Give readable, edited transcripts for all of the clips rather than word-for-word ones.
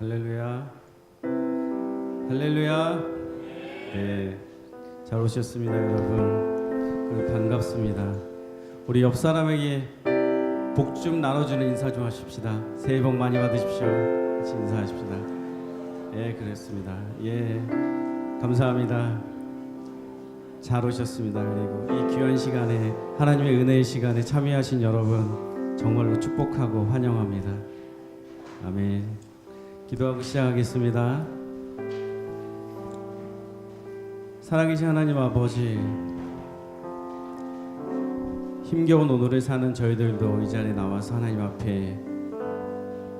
할렐루야. 할렐루야. 네, 잘 오셨습니다, 여러분. 그리고 반갑습니다. 우리 옆 사람에게 복 좀 나눠주는 인사 좀 하십시다. 새해 복 많이 받으십시오. 같이 인사하십시다. 예, 그렇습니다. 예, 감사합니다. 잘 오셨습니다. 그리고 이 귀한 시간에, 하나님의 은혜의 시간에 참여하신 여러분 정말로 축복하고 환영합니다. 아멘. 기도하고 시작하겠습니다. 살아계신 하나님 아버지, 힘겨운 오늘을 사는 저희들도 이 자리에 나와서 하나님 앞에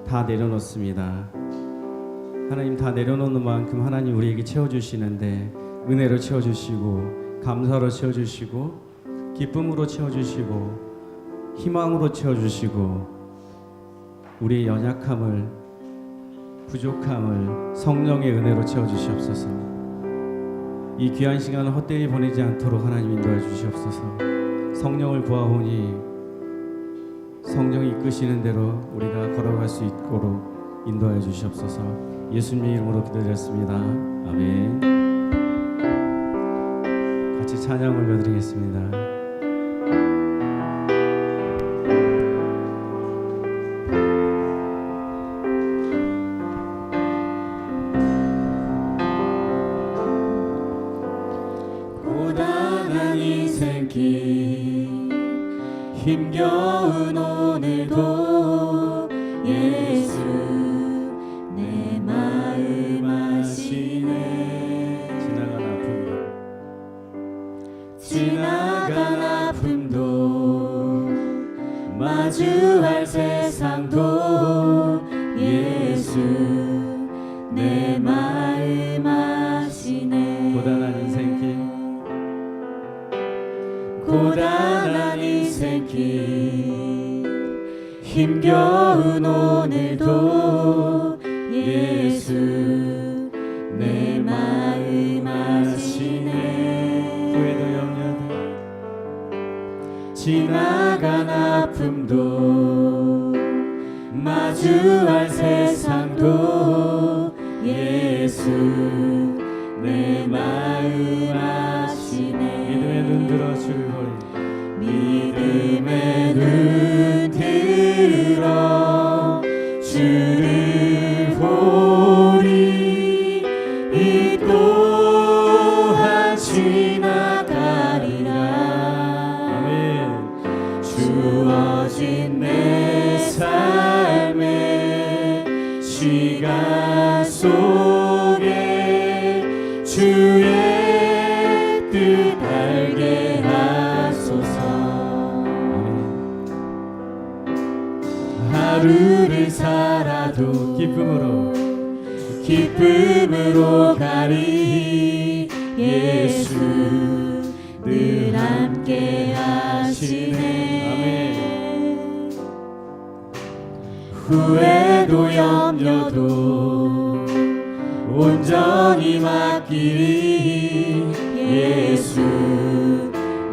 다 내려놓습니다. 하나님, 다 내려놓는 만큼 하나님 우리에게 채워주시는데, 은혜로 채워주시고 감사로 채워주시고 기쁨으로 채워주시고 희망으로 채워주시고 우리의 연약함을, 부족함을 성령의 은혜로 채워주시옵소서. 이 귀한 시간을 헛되이 보내지 않도록 하나님 인도해 주시옵소서. 성령을 구하오니 성령이 이끄시는 대로 우리가 걸어갈 수 있도록 인도해 주시옵소서. 예수님의 이름으로 기도드렸습니다. 아멘. 같이 찬양 올려드리겠습니다. 고단한 인생길 힘겨운 오늘도 예수 내 마음 아시네. 지나간 아픔도 마주할 세상도 예수 내 마음 아시네. 고단한 인생길 힘겨운 오늘도 예수 내 마음 아시네. 지나간 아픔도 마주할 세상도 예수 내 마음 아시네. 믿음의 눈 들어 주를 보리. 믿음의 눈 들어 주를 보리. 이 또한 지나가리라. 아멘. 주어진 내 삶의 시간 속에 주의 뜻 알게 하소서. 하루를 살아도 기쁨으로 가리. 예수 늘 함께 하시네. 후회도 염려도 온전히 맡기리. 예수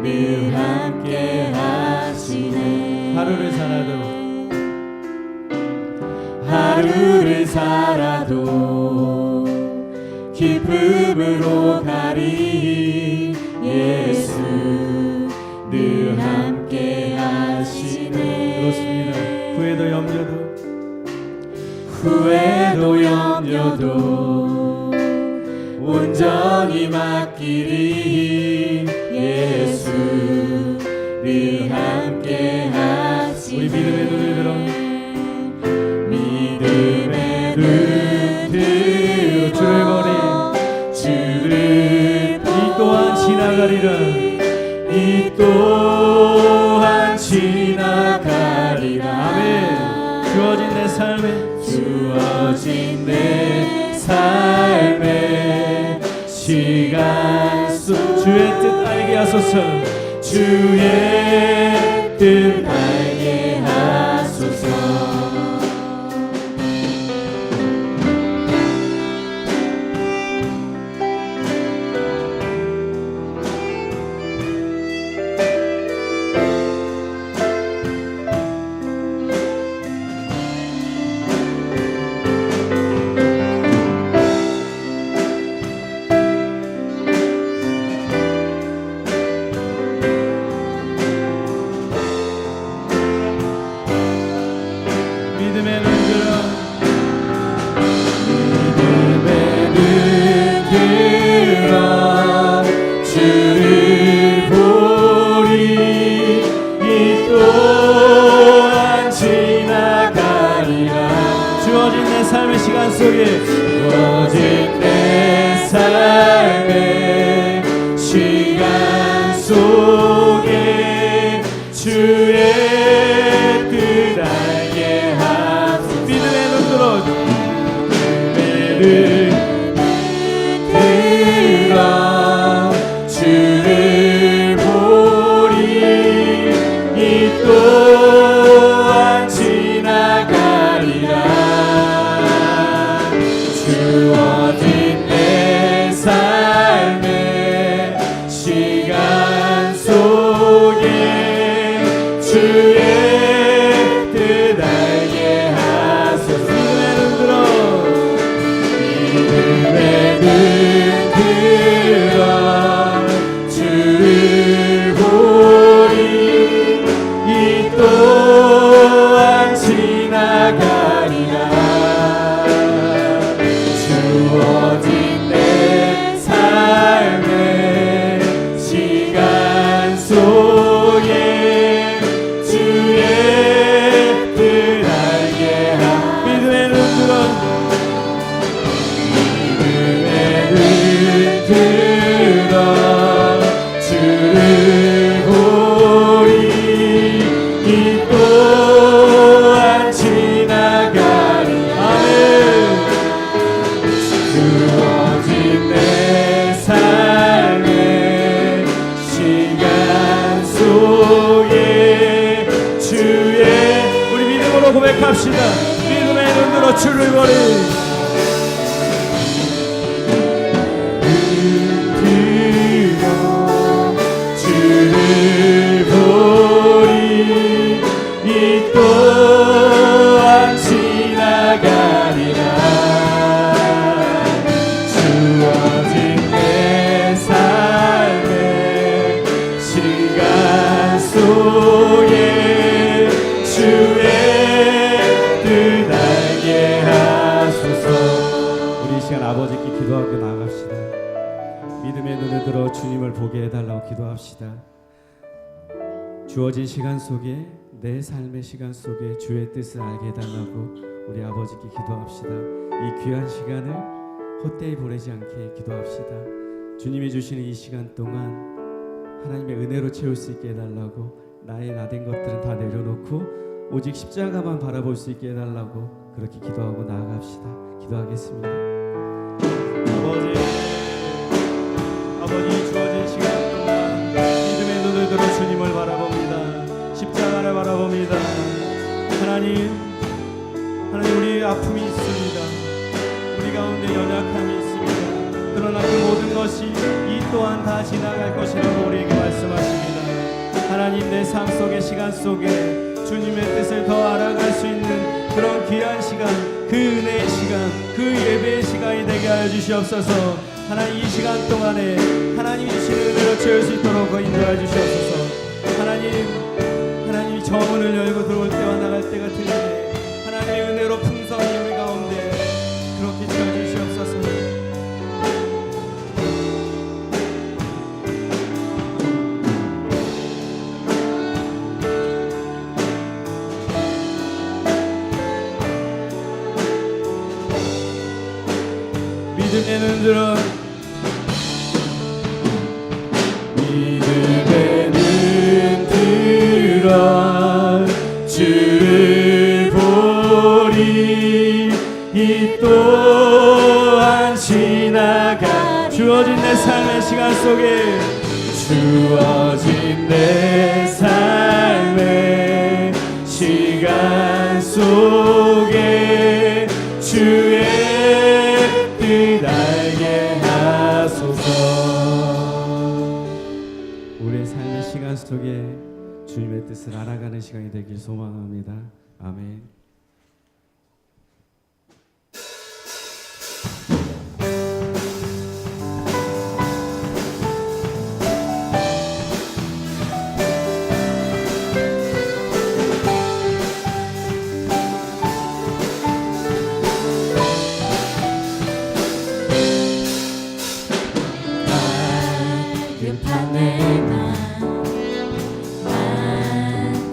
늘 함께 하시네. 하루를 살아도 기쁨으로 가리. 예수 늘 함께 하시네. 그렇습니다. 후회도 염려도 온전히 맡기리. 예수 늘 함께 하시네. 우리 믿음의 눈을 들어. 믿음의 눈 들어 주를 보리. 이 또한 지나가리라. 이 또한 지나가리라. 아멘. 주어진 내 삶의 시간 속 주의 뜻 알게 하소서. 주의 뜻 알게 하소서. 주어진 내 삶의 시간 속에 주의 뜻 알게 하소서. 믿음의 눈 들어 주를 보리 이 또한 지나가리라. 주어진 내 삶의 시간 속에 주의 뜻 알게 하소서. 믿음의 눈 들어 주를 보리 이 또한 지나가리라. 주어진 내 삶의 시간 속에 주의 뜻 알게 하. 믿음의 눈 들어 주를 보리 이 또한 지나가리. 아멘. 주어진 내 삶의 시간 속에 주의 우리 믿음으로 고백합시다. 믿음의 눈으로 주를 보리 주를 보리 이 또한 지나가리라. 주어진 내 삶의 시간 속에 주의 뜻 알게 하소서. 우리 이 시간 아버지께 기도하고 나아갑시다. 믿음의 눈을 들어 주님을 보게 해달라고 기도합시다. 주어진 시간 속에 내 삶의 시간 속에 주의 뜻을 알게 해달라고 우리 아버지께 기도합시다. 이 귀한 시간을 헛되이 보내지 않게 기도합시다. 주님이 주시는 이 시간 동안 하나님의 은혜로 채울 수 있게 해달라고 나의 나된 것들은 다 내려놓고 오직 십자가만 바라볼 수 있게 해달라고 그렇게 기도하고 나아갑시다. 기도하겠습니다. 아버지 주어진 시간 동안 믿음의 눈을 들어 주님을 바라봅니다. 십자가를 바라봅니다. 하나님 우리 아픔이 있습니다. 우리 가운데 연약함이 있습니다. 그러나 그 모든 것이 이 또한 다 지나갈 것이라고 우리에게 말씀하십니다. 하나님 내 삶 속의 시간 속에 주님의 뜻을 더 알아갈 수 있는 그런 귀한 시간, 그 은혜의 시간, 그 예배의 시간이 되게 하여 주시옵소서. 하나님 이 시간 동안에 하나님이 주시는 은혜로 채울 수 있도록 인도하여 주시옵소서. 하나님이 저 문을 열고 들어올 때와 나갈 때가 틀리네. 하나님의 은혜로 풍성히 우리 가운데 그렇게 채워주시옵소서. 믿음의 눈 들어 믿음의 눈 들어 주를 보리 이 또한 지나가. 주어진 내 삶의 시간 속에 주어진 내 삶의 시간 속에 주의 뜻 알게 하소서. 우리의 삶의 시간 속에 주님의 뜻을 알아가는 시간이 되길 소망합니다. 아멘.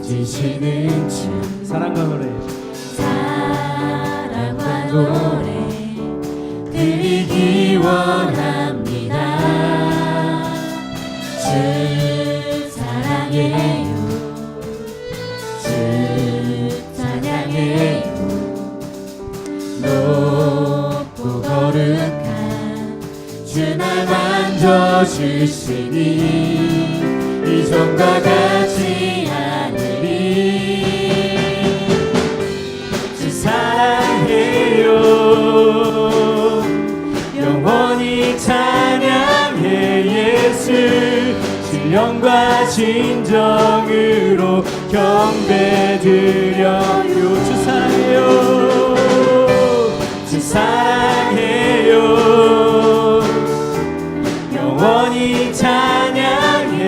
지시는 주 사랑과 노래 사랑과 노래 사랑해요. 주 찬양해요. 높고 거룩한 주 날 만져주시니 이전과 같지 않으리. 주 사랑해요. 영원히 찬양해 예수. 신령과 진정으로 경배드려요. 주 사랑해요. 주 사랑해요. 영원히 찬양해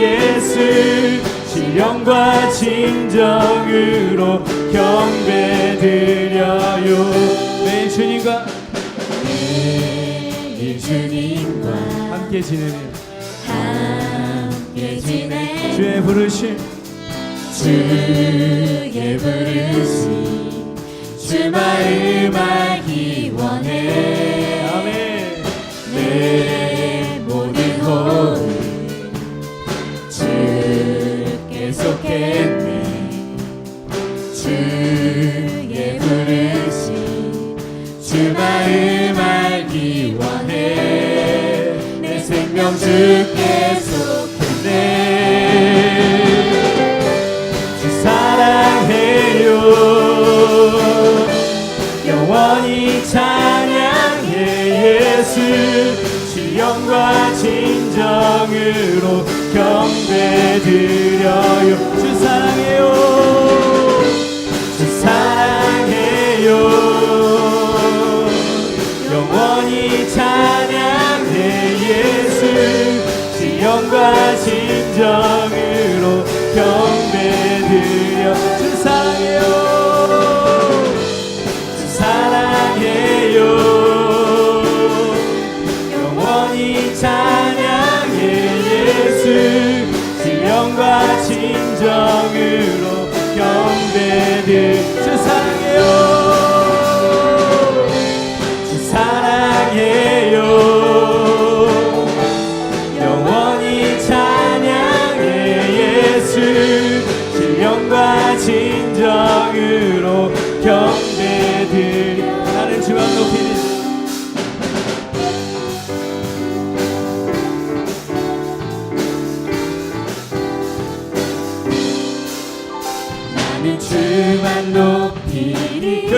예수. 신령과 진정으로 경배드려요. 매일 주님과 매일 주님과 함께 지내는 함께 지내 주의 부르심 주의 부르심 주 마음 알기 원해. 아멘. 내 모든 호흡 주께 속했네. 주의 부르심 주 마음 알기 원해. 내 생명 주께 속했네. 주 사랑해요. 영원히 찬양해 예수. 신령과 진정으로 경배드려요. 주 사랑해요. 주 사랑해요. 영원히 찬양해 예수. 신령과 진정으로 경배드려. 주 사랑해요. 주 사랑해요. 영원히 찬양해 예수. 신령과 진정으로 경배드려. 주 사랑해요. 주 사랑해요. 영원히 찬양해 예수. 신령과 진정으로 경배드려. 나는 주만 높이리. 나는 주만 높이리.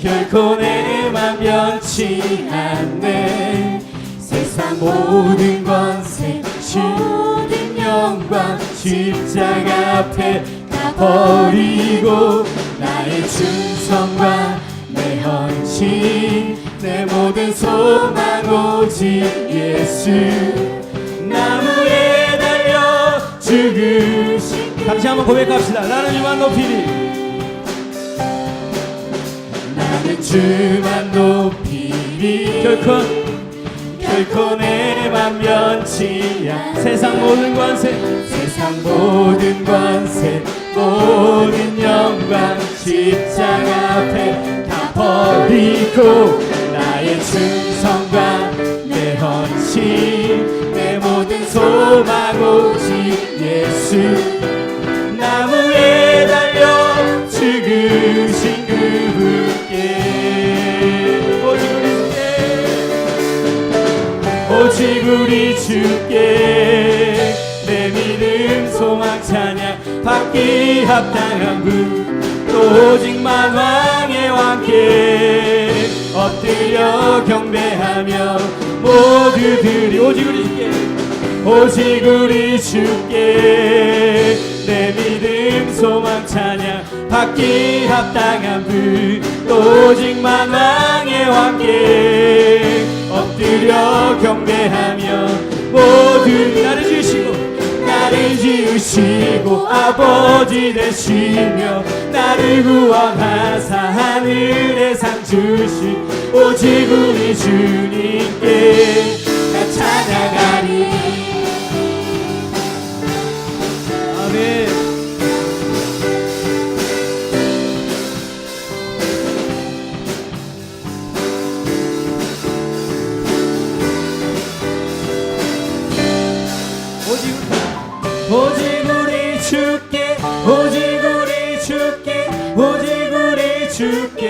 결코 내 맘 변치 않네. 세상 모든 권세 모든 영광 십자가 앞에 다 버리고 나의 충성과 내 헌신 내 모든 소망 오직 예수. 나무에 달려 죽으신 다시 한번 고백합시다. 나는 주만 높이리. 나는 주만 높이리. 결코 내 맘 변치 않. 세상 모든 권세 모든 영광 십자가 앞에 다 버리고 나의 충성과 내 헌신 내 모든 소망 오직 예수. 나무에 달려 죽으신 그분께 오직 우리 주께 내 믿음 소망 찬양 받기 합당한 분 또 오직만 왕의 왕께 엎드려 경배하며 모두들이 오직 우리 주께 내 믿음 소망 찬양 받기 합당한 분 또 오직만 왕의 왕께 엎드려 경배하며 모두 나를 지으시고 아버지 되시며 나를 구원하사 하늘에 상 주신 오직 우리 주님께 나 찬양하리. 아멘. 오직 우리 주께 오직 우리 주께 오직 우리 주께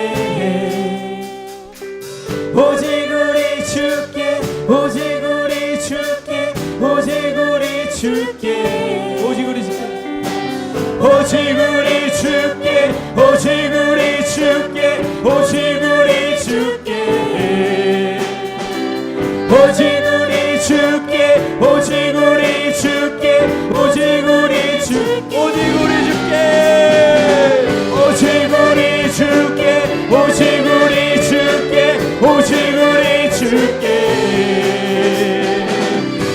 오직 우리 주께 오직 우리 주께 오직 우리 주께 오직 우리 주께 오직 우리 주께 오직 우리 주께 오직 우리 주께 오직 우리 주께 오직 우리 주께 오직 우리 주께 오직 우리 주께 오직 우리 주께 오직 우리 주께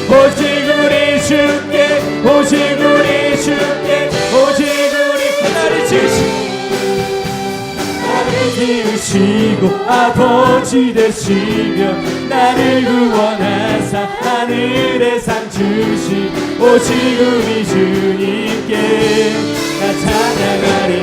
오직 우리 주께 오직 우리 주께 오직 우리 주께 오직 우리 나를 지으시고 아버지 되시며 나를 구원하사 하늘의 상 주신 오직 우리 주님께 나 찬양하리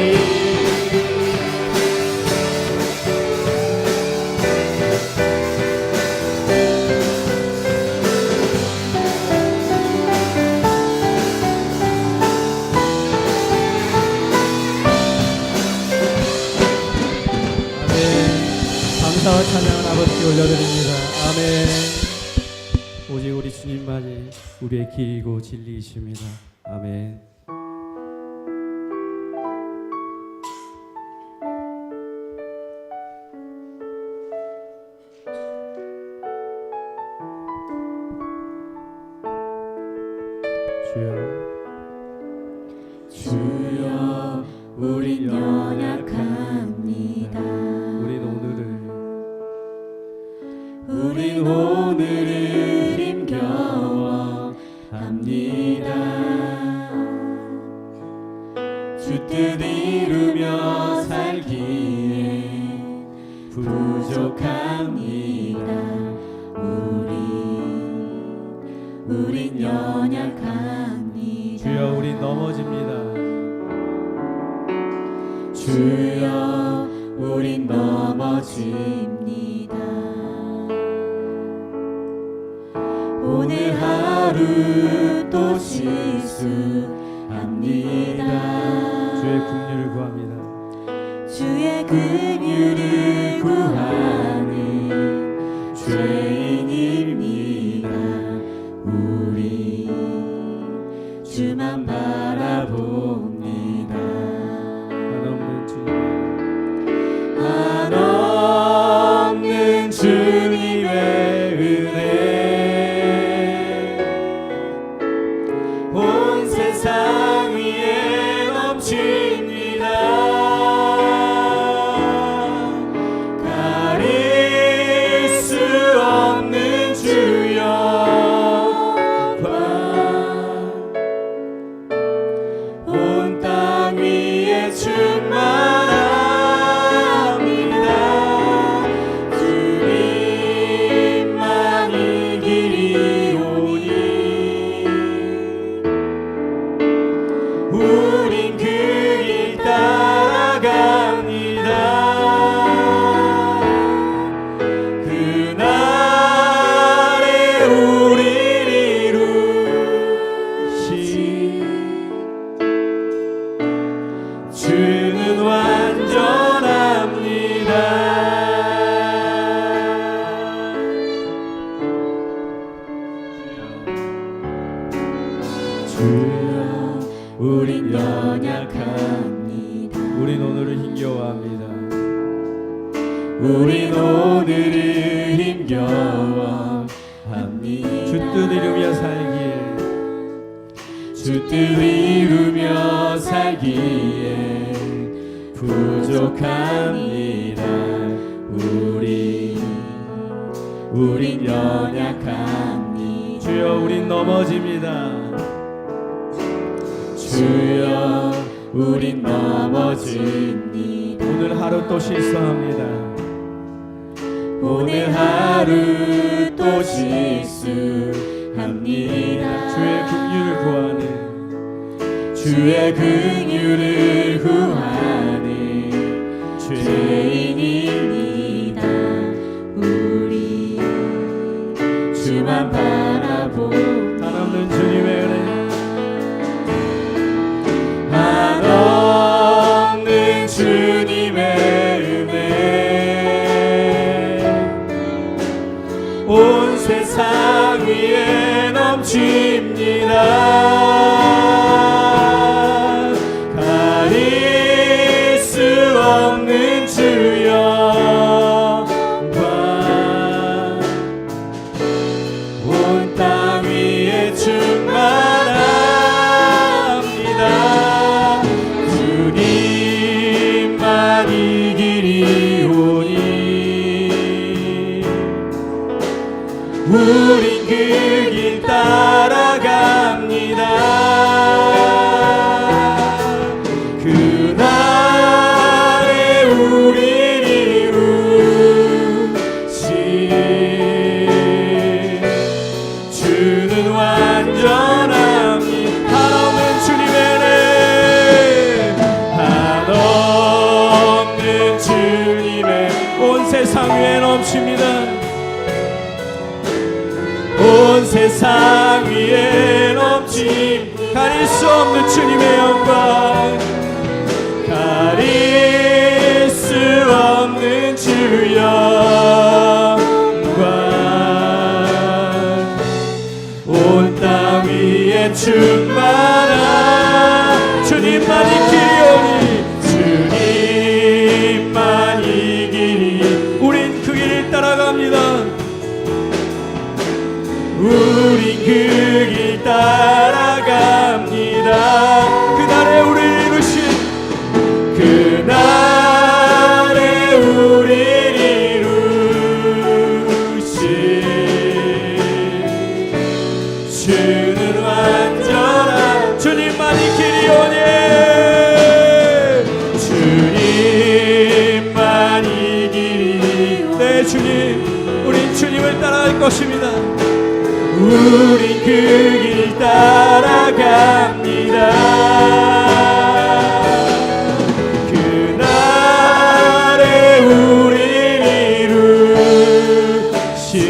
감사와 찬양을 아버지께 올려드립니다. 아멘. 오직 우리 주님만이 우리의 길이고 진리이십니다. 아멘. 주여 우린 연약합니다. 우린 오늘을 힘겨워 합니다. 주 뜻 이루며 살기에 부족합니다. 우린 연약합니다. 주여 우린 넘어집니다. 주여 우린 넘어집니다. 오늘 하루 또 실수합니다. 주의 긍휼을 구합니다. 주의 긍휼을 구하는 죄인입니다. 우리 주만 바라봅니다. 한없는 주님의 은혜 온 세상 위에 넘칩니다. 가릴 수 없는 주여과 온 땅 위에 충만합니다. 주님만이 길이오니 우린 그 길 따라갑니다. 그날에 우리를 이루신 주는 완전합니다. 주여 우린 연약합니다. 우린 오늘을 힘겨워합니다. 우린 오늘을 힘겨워합니다. 주 뜻 이루며 살기에 주 뜻 이루며 살기에 부족합니다. 우린 연약합니다. 주여 우린 넘어집니다. 주여 우린 넘어집니다. 오늘 하루 또 실수합니다. 오늘 하루 또 실수합니다. 주의 긍휼을 구하는 주의 긍휼을 구하는 죄인입니다. 우리 주만 바라보 한없는 주님의 은혜 넘칩니다. 가릴 수 없는 주 영광 온 땅 위에 충만합니다. 주님만 이 길이 오니 우린 그 길 따라갑니다. 그날에 우릴 이루신 주는 완전합니다. 한없는 주님의 은혜, 한없는 주님의 온 세상 위에 넘칩니다. 온 세상 위에 넘침 가릴 수 없는 주님의 영광, 가릴 수 없는 주 영광 온 땅 위에 충만한 주님만 이 길이 오니 주님만 이 길이 우린 그 길을 따라갑니다. 우린 그 길 따라갑니다. 그날에 우리를 이루신 그날에 우리를 이루신 주는 완전한 주님만 이 길이 오니 주님만 이 길이 내 주님 우린 주님을 따라갈 것입니다. 우린 그 길 따라갑니다. 그날에 우리를 이루신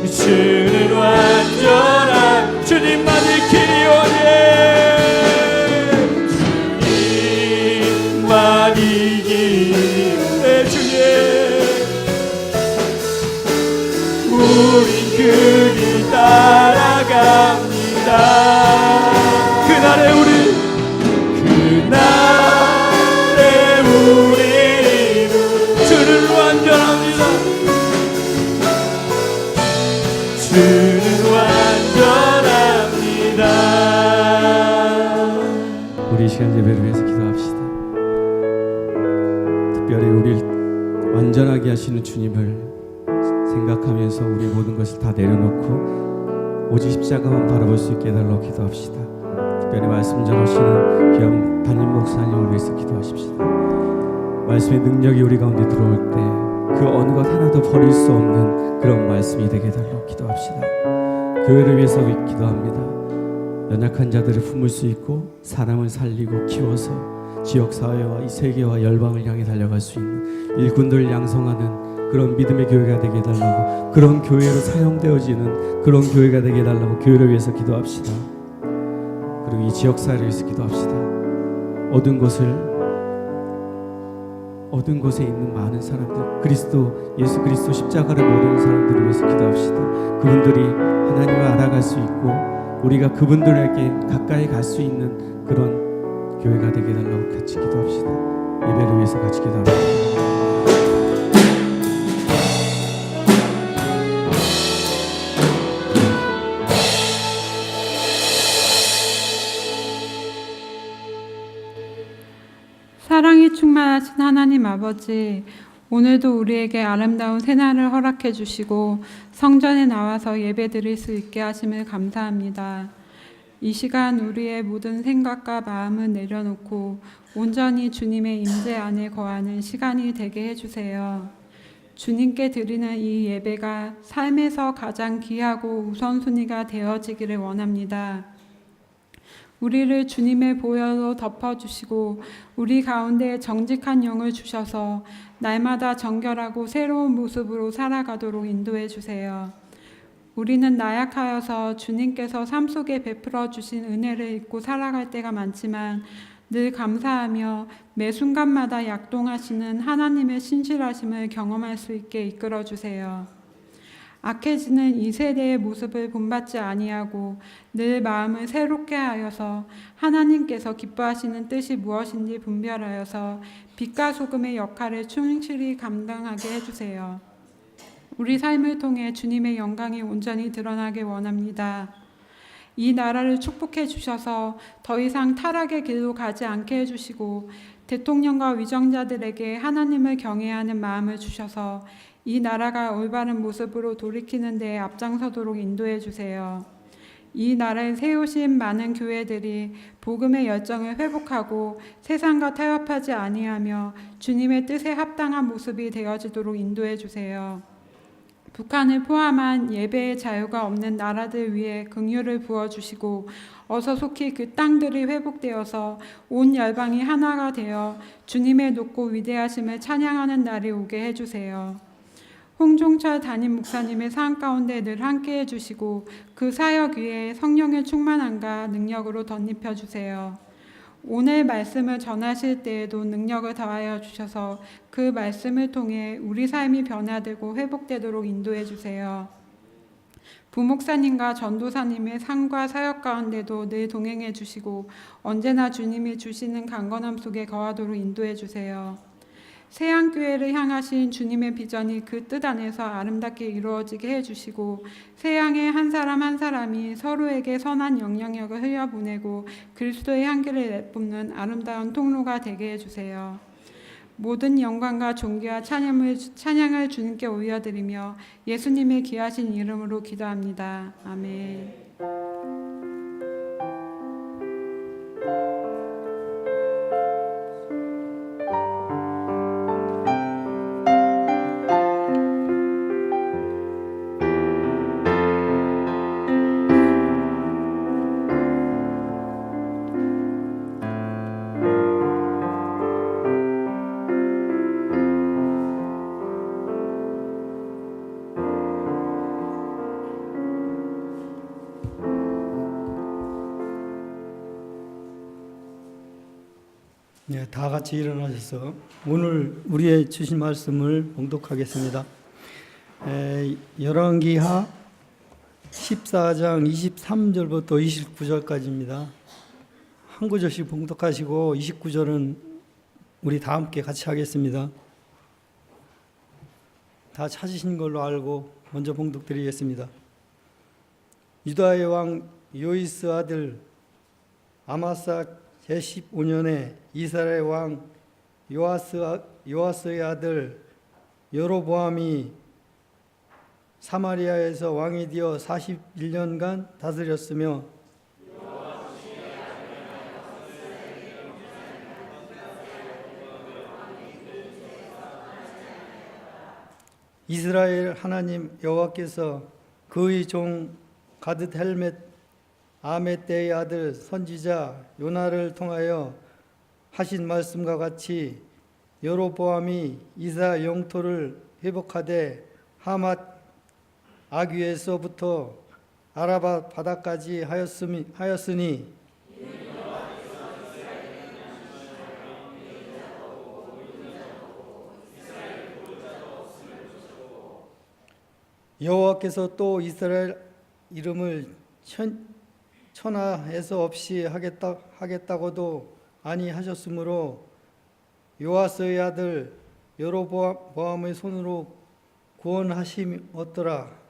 주는 완전한 주님만 이 길이 오니 주님만 이 길이 내 주님 우린 그 길 따라갑니다. 그날에 우리 주는 완전합니다. 주는 완전합니다. 우리 이 시간 예배를 위해서 기도합시다. 특별히 우리를 완전하게 하시는 주님을 생각하면서 우리 모든 것을 다 내려놓고 오직 십자가만 바라볼 수 있게 해달라고 기도합시다. 특별히 말씀 전하시는 귀한 담임 목사님을 위해서 기도하십시다. 말씀의 능력이 우리 가운데 들어올 때 그 어느 것 하나도 버릴 수 없는 그런 말씀이 되게 해달라고 기도합시다. 교회를 위해서 기도합니다. 연약한 자들을 품을 수 있고 사람을 살리고 키워서 지역사회와 이 세계와 열방을 향해 달려갈 수 있는 일꾼들을 양성하는 그런 믿음의 교회가 되게 해달라고, 그런 교회로 사용되어지는 그런 교회가 되게 해달라고 교회를 위해서 기도합시다. 그리고 이 지역사회를 위해서 기도합시다. 어두운 곳에 있는 많은 사람들, 예수 그리스도 십자가를 모르는 사람들을 위해서 기도합시다. 그분들이 하나님을 알아갈 수 있고 우리가 그분들에게 가까이 갈 수 있는 그런 교회가 되게 해달라고 같이 기도합시다. 예배를 위해서 같이 기도합시다. 사랑이 충만하신 하나님 아버지, 오늘도 우리에게 아름다운 새날을 허락해 주시고 성전에 나와서 예배드릴 수 있게 하심을 감사합니다. 이 시간 우리의 모든 생각과 마음을 내려놓고 온전히 주님의 임재 안에 거하는 시간이 되게 해주세요. 주님께 드리는 이 예배가 삶에서 가장 귀하고 우선순위가 되어지기를 원합니다. 우리를 주님의 보혈로 덮어주시고 우리 가운데 정직한 영을 주셔서 날마다 정결하고 새로운 모습으로 살아가도록 인도해 주세요. 우리는 나약하여서 주님께서 삶 속에 베풀어 주신 은혜를 잊고 살아갈 때가 많지만 늘 감사하며 매 순간마다 약동하시는 하나님의 신실하심을 경험할 수 있게 이끌어 주세요. 악해지는 이 세대의 모습을 본받지 아니하고 늘 마음을 새롭게 하여서 하나님께서 기뻐하시는 뜻이 무엇인지 분별하여서 빛과 소금의 역할을 충실히 감당하게 해주세요. 우리 삶을 통해 주님의 영광이 온전히 드러나길 원합니다. 이 나라를 축복해 주셔서 더 이상 타락의 길로 가지 않게 해주시고 대통령과 위정자들에게 하나님을 경외하는 마음을 주셔서 이 나라가 올바른 모습으로 돌이키는 데에 앞장서도록 인도해 주세요. 이 나라에 세우신 많은 교회들이 복음의 열정을 회복하고 세상과 타협하지 아니하며 주님의 뜻에 합당한 모습이 되어지도록 인도해 주세요. 북한을 포함한 예배의 자유가 없는 나라들 위해 긍휼을 부어주시고 어서 속히 그 땅들이 회복되어서 온 열방이 하나가 되어 주님의 높고 위대하심을 찬양하는 날이 오게 해주세요. 홍종철 담임 목사님의 삶 가운데 늘 함께 해주시고 그 사역 위에 성령의 충만함과 능력으로 덧입혀 주세요. 오늘 말씀을 전하실 때에도 능력을 더하여 주셔서 그 말씀을 통해 우리 삶이 변화되고 회복되도록 인도해 주세요. 부목사님과 전도사님의 삶과 사역 가운데도 늘 동행해 주시고 언제나 주님이 주시는 강건함 속에 거하도록 인도해 주세요. 세양교회를 향하신 주님의 비전이 그 뜻 안에서 아름답게 이루어지게 해주시고 세양의 한 사람 한 사람이 서로에게 선한 영향력을 흘려보내고 그리스도의 향기를 내뿜는 아름다운 통로가 되게 해주세요. 모든 영광과 존귀와 찬양을 주님께 올려드리며 예수님의 귀하신 이름으로 기도합니다. 아멘. 네, 다 같이 일어나셔서 오늘 우리의 주신 말씀을 봉독하겠습니다. 열왕기하 14장 23절부터 29절까지입니다. 한 구절씩 봉독하시고 29절은 우리 다 함께 같이 하겠습니다. 다 찾으신 걸로 알고 먼저 봉독드리겠습니다. 유다의 왕 요이스 아들 아마사 제15년에 이스라엘 왕 요아스의 아들 여로보암이 사마리아에서 왕이 되어 41년간 다스렸으며 이스라엘 하나님 여호와께서 그의 종 가드 헬멧 아메떼의 아들 선지자 요나를 통하여 하신 말씀과 같이 여로보암이 이스라엘 영토를 회복하되 하맛 아귀에서부터 아라바 바다까지 하였으니 여호와께서 또 이스라엘 이름을 천하에서 없이 하겠다고도 아니하셨으므로 요아스의 아들 여로보암의 손으로 구원하심었더라.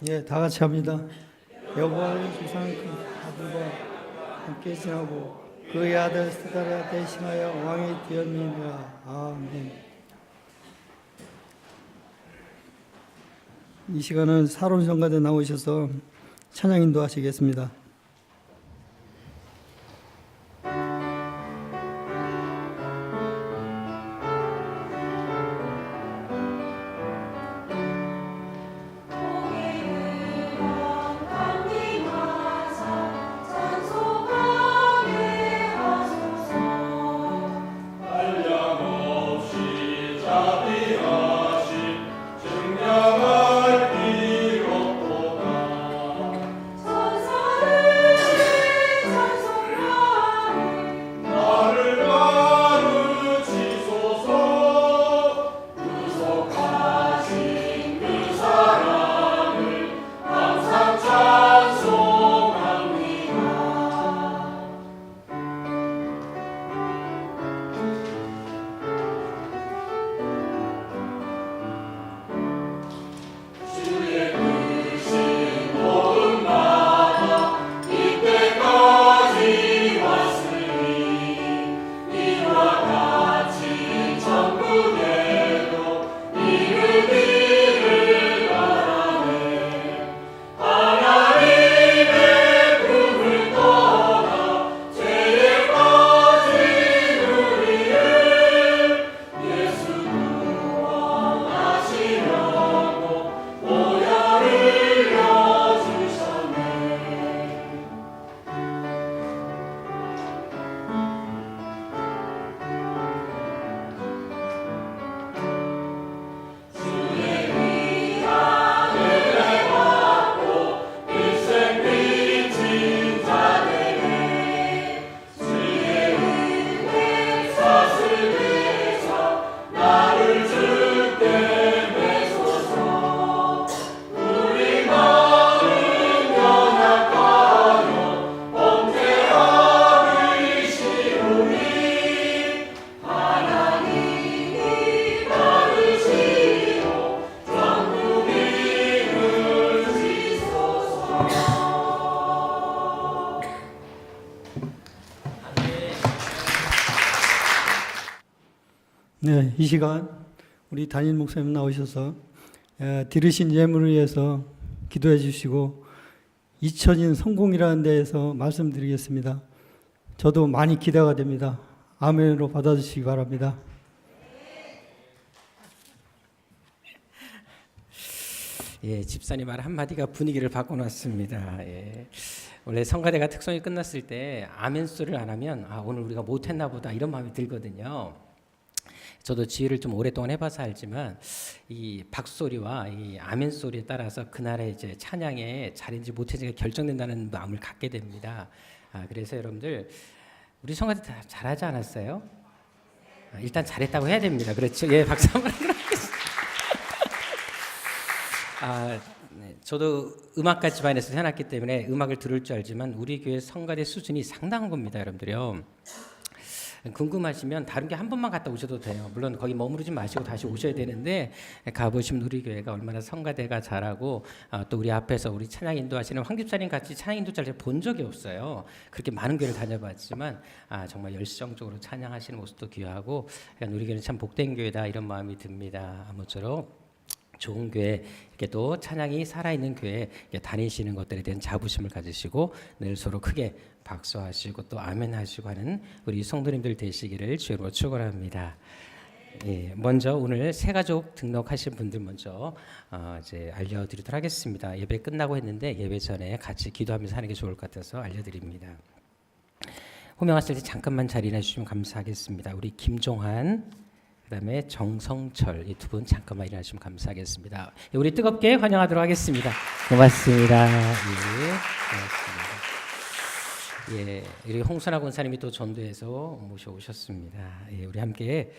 예, 다 같이 합니다. 여호와의 조상 그 아들과 함께 지나고 그의 아들 스가랴 대신하여 왕이 되었느니라. 아멘. 이 시간은 사론 성가대 나오셔서 찬양 인도하시겠습니다. 자비하신 증량할 필요 네, 이 시간 우리 담임 목사님 나오셔서 들으신 예물을 위해서 기도해 주시고 잊혀진 성공이라는 데에서 말씀드리겠습니다. 저도 많이 기대가 됩니다. 아멘으로 받아주시기 바랍니다. 예, 집사님 말 한마디가 분위기를 바꿔놨습니다. 예. 원래 성가대가 특송이 끝났을 때 아멘 소리를 안 하면 오늘 우리가 못했나 보다 이런 마음이 들거든요. 저도 지휘를 좀 오랫동안 해봐서 알지만 이 박소리와 이 아멘 소리에 따라서 그날의 이제 찬양의 잘인지 못했는지가 결정된다는 마음을 갖게 됩니다. 그래서 여러분들 우리 성가대 다 잘하지 않았어요? 일단 잘했다고 해야 됩니다. 그렇죠? 예, 박수 한번 하겠습니다. 네, 저도 음악가 집안에서 태어났기 때문에 음악을 들을 줄 알지만 우리 교회 성가대 수준이 상당한 겁니다, 여러분들요. 궁금하시면 다른 게 한 번만 갔다 오셔도 돼요. 물론 거기 머무르지 마시고 다시 오셔야 되는데 가보시면 우리 교회가 얼마나 성가대가 잘하고 또 우리 앞에서 우리 찬양 인도하시는 황 집사님 같이 찬양 인도 잘 본 적이 없어요. 그렇게 많은 교회를 다녀봤지만 정말 열성적으로 찬양하시는 모습도 귀하고 우리 교회는 참 복된 교회다 이런 마음이 듭니다. 아무쪼록 좋은 교회 이렇게 또 찬양이 살아있는 교회 다니시는 것들에 대한 자부심을 가지시고 늘 서로 크게 박수하시고 또 아멘하시고 하는 우리 성도님들 되시기를 주로 축원합니다. 예, 먼저 오늘 새가족 등록하신 분들 먼저 이제 알려드리도록 하겠습니다. 예배 끝나고 했는데 예배 전에 같이 기도하면서 하는 게 좋을 것 같아서 알려드립니다. 호명하실 때 잠깐만 자리해 주시면 감사하겠습니다. 우리 김종환 그다음에 정성철 이 두 분 잠깐만 일어나시면 감사하겠습니다. 우리 뜨겁게 환영하도록 하겠습니다. 고맙습니다. 예, 고맙습니다. 예, 우리 홍선아 권사님이 또 전도해서 모셔오셨습니다. 예, 우리 함께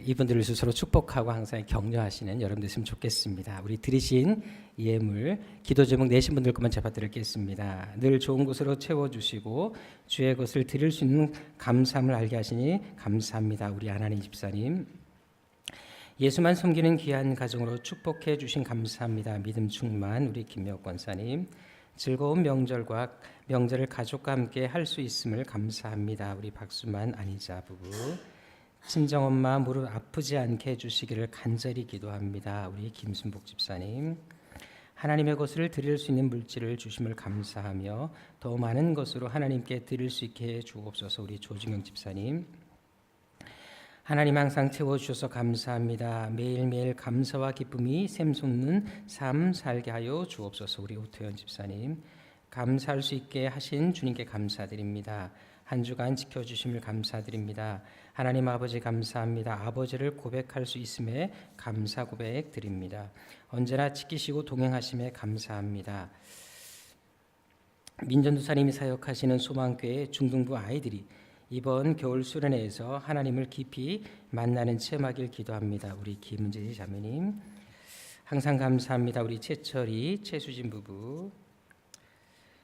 이분들을 스스로 축복하고 항상 격려하시는 여러분 됐으면 좋겠습니다. 우리 들으신 예물 기도 제목 내신 분들 것만 잡아드리겠습니다. 늘 좋은 것으로 채워주시고 주의 것을 드릴 수 있는 감사함을 알게 하시니 감사합니다. 우리 안하니 집사님 예수만 섬기는 귀한 가정으로 축복해 주신 감사합니다. 믿음 충만 우리 김미옥 권사님 즐거운 명절을 가족과 함께 할 수 있음을 감사합니다. 우리 박수만 안희자 부부 친정엄마 무릎 아프지 않게 해주시기를 간절히 기도합니다. 우리 김순복 집사님 하나님의 것을 드릴 수 있는 물질을 주심을 감사하며 더 많은 것으로 하나님께 드릴 수 있게 해 주옵소서. 우리 조중영 집사님 하나님 항상 채워주셔서 감사합니다. 매일매일 감사와 기쁨이 샘솟는 삶 살게 하여 주옵소서. 우리 오태현 집사님 감사할 수 있게 하신 주님께 감사드립니다. 한 주간 지켜주심을 감사드립니다. 하나님 아버지 감사합니다. 아버지를 고백할 수 있음에 감사 고백 드립니다. 언제나 지키시고 동행하심에 감사합니다. 민전도사님이 사역하시는 소망교회 중등부 아이들이 이번 겨울 수련회에서 하나님을 깊이 만나는 체험하길 기도합니다. 우리 김은지 자매님 항상 감사합니다. 우리 최철이 최수진 부부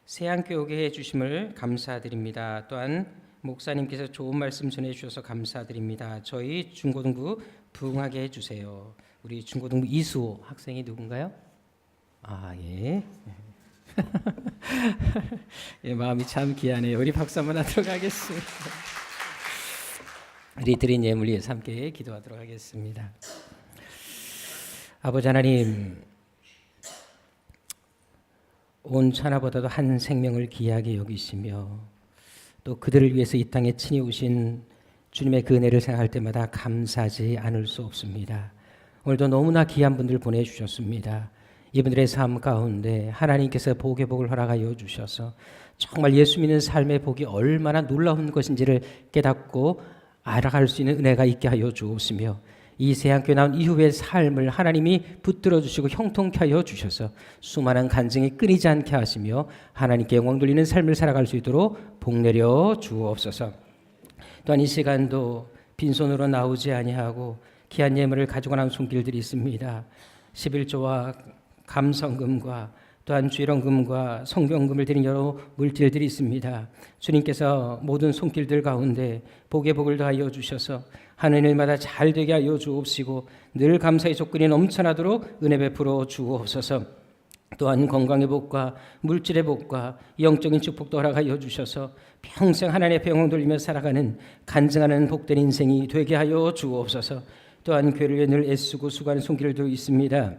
새한교회 오게 해주심을 감사드립니다. 또한 목사님께서 좋은 말씀 전해주셔서 감사드립니다. 저희 중고등부 부흥하게 해주세요. 우리 중고등부 이수호 학생이 누군가요? 예. 예, 마음이 참 귀하네요. 우리 박수 한번 하도록 하겠습니다. 우리 드린 예물 위해서 함께 기도하도록 하겠습니다. 아버지 하나님 온 천하보다도 한 생명을 귀하게 여기시며 또 그들을 위해서 이 땅에 친히 오신 주님의 그 은혜를 생각할 때마다 감사하지 않을 수 없습니다. 오늘도 너무나 귀한 분들 보내주셨습니다. 이분들의 삶 가운데 하나님께서 복의 복을 허락하여 주셔서 정말 예수 믿는 삶의 복이 얼마나 놀라운 것인지를 깨닫고 알아갈 수 있는 은혜가 있게 하여 주옵시며 이 새학교에 나온 이후의 삶을 하나님이 붙들어 주시고 형통케 하여 주셔서 수많은 간증이 끊이지 않게 하시며 하나님께 영광 돌리는 삶을 살아갈 수 있도록 복내려 주옵소서. 또한 이 시간도 빈손으로 나오지 아니하고 귀한 예물을 가지고 나온 손길들이 있습니다. 11조와 감성금과 또한 주일원금과 성경금을 드린 여러 물질들이 있습니다. 주님께서 모든 손길들 가운데 복의 복을 더하여 주셔서 하는 일마다 잘 되게 하여 주옵시고 늘 감사의 조건이 넘쳐나도록 은혜 베풀어 주옵소서. 또한 건강의 복과 물질의 복과 영적인 축복도 허락하여 주셔서 평생 하나님의 영광 돌리며 살아가는 간증하는 복된 인생이 되게 하여 주옵소서. 또한 교회를 위해 늘 애쓰고 수고하는 손길도 있습니다.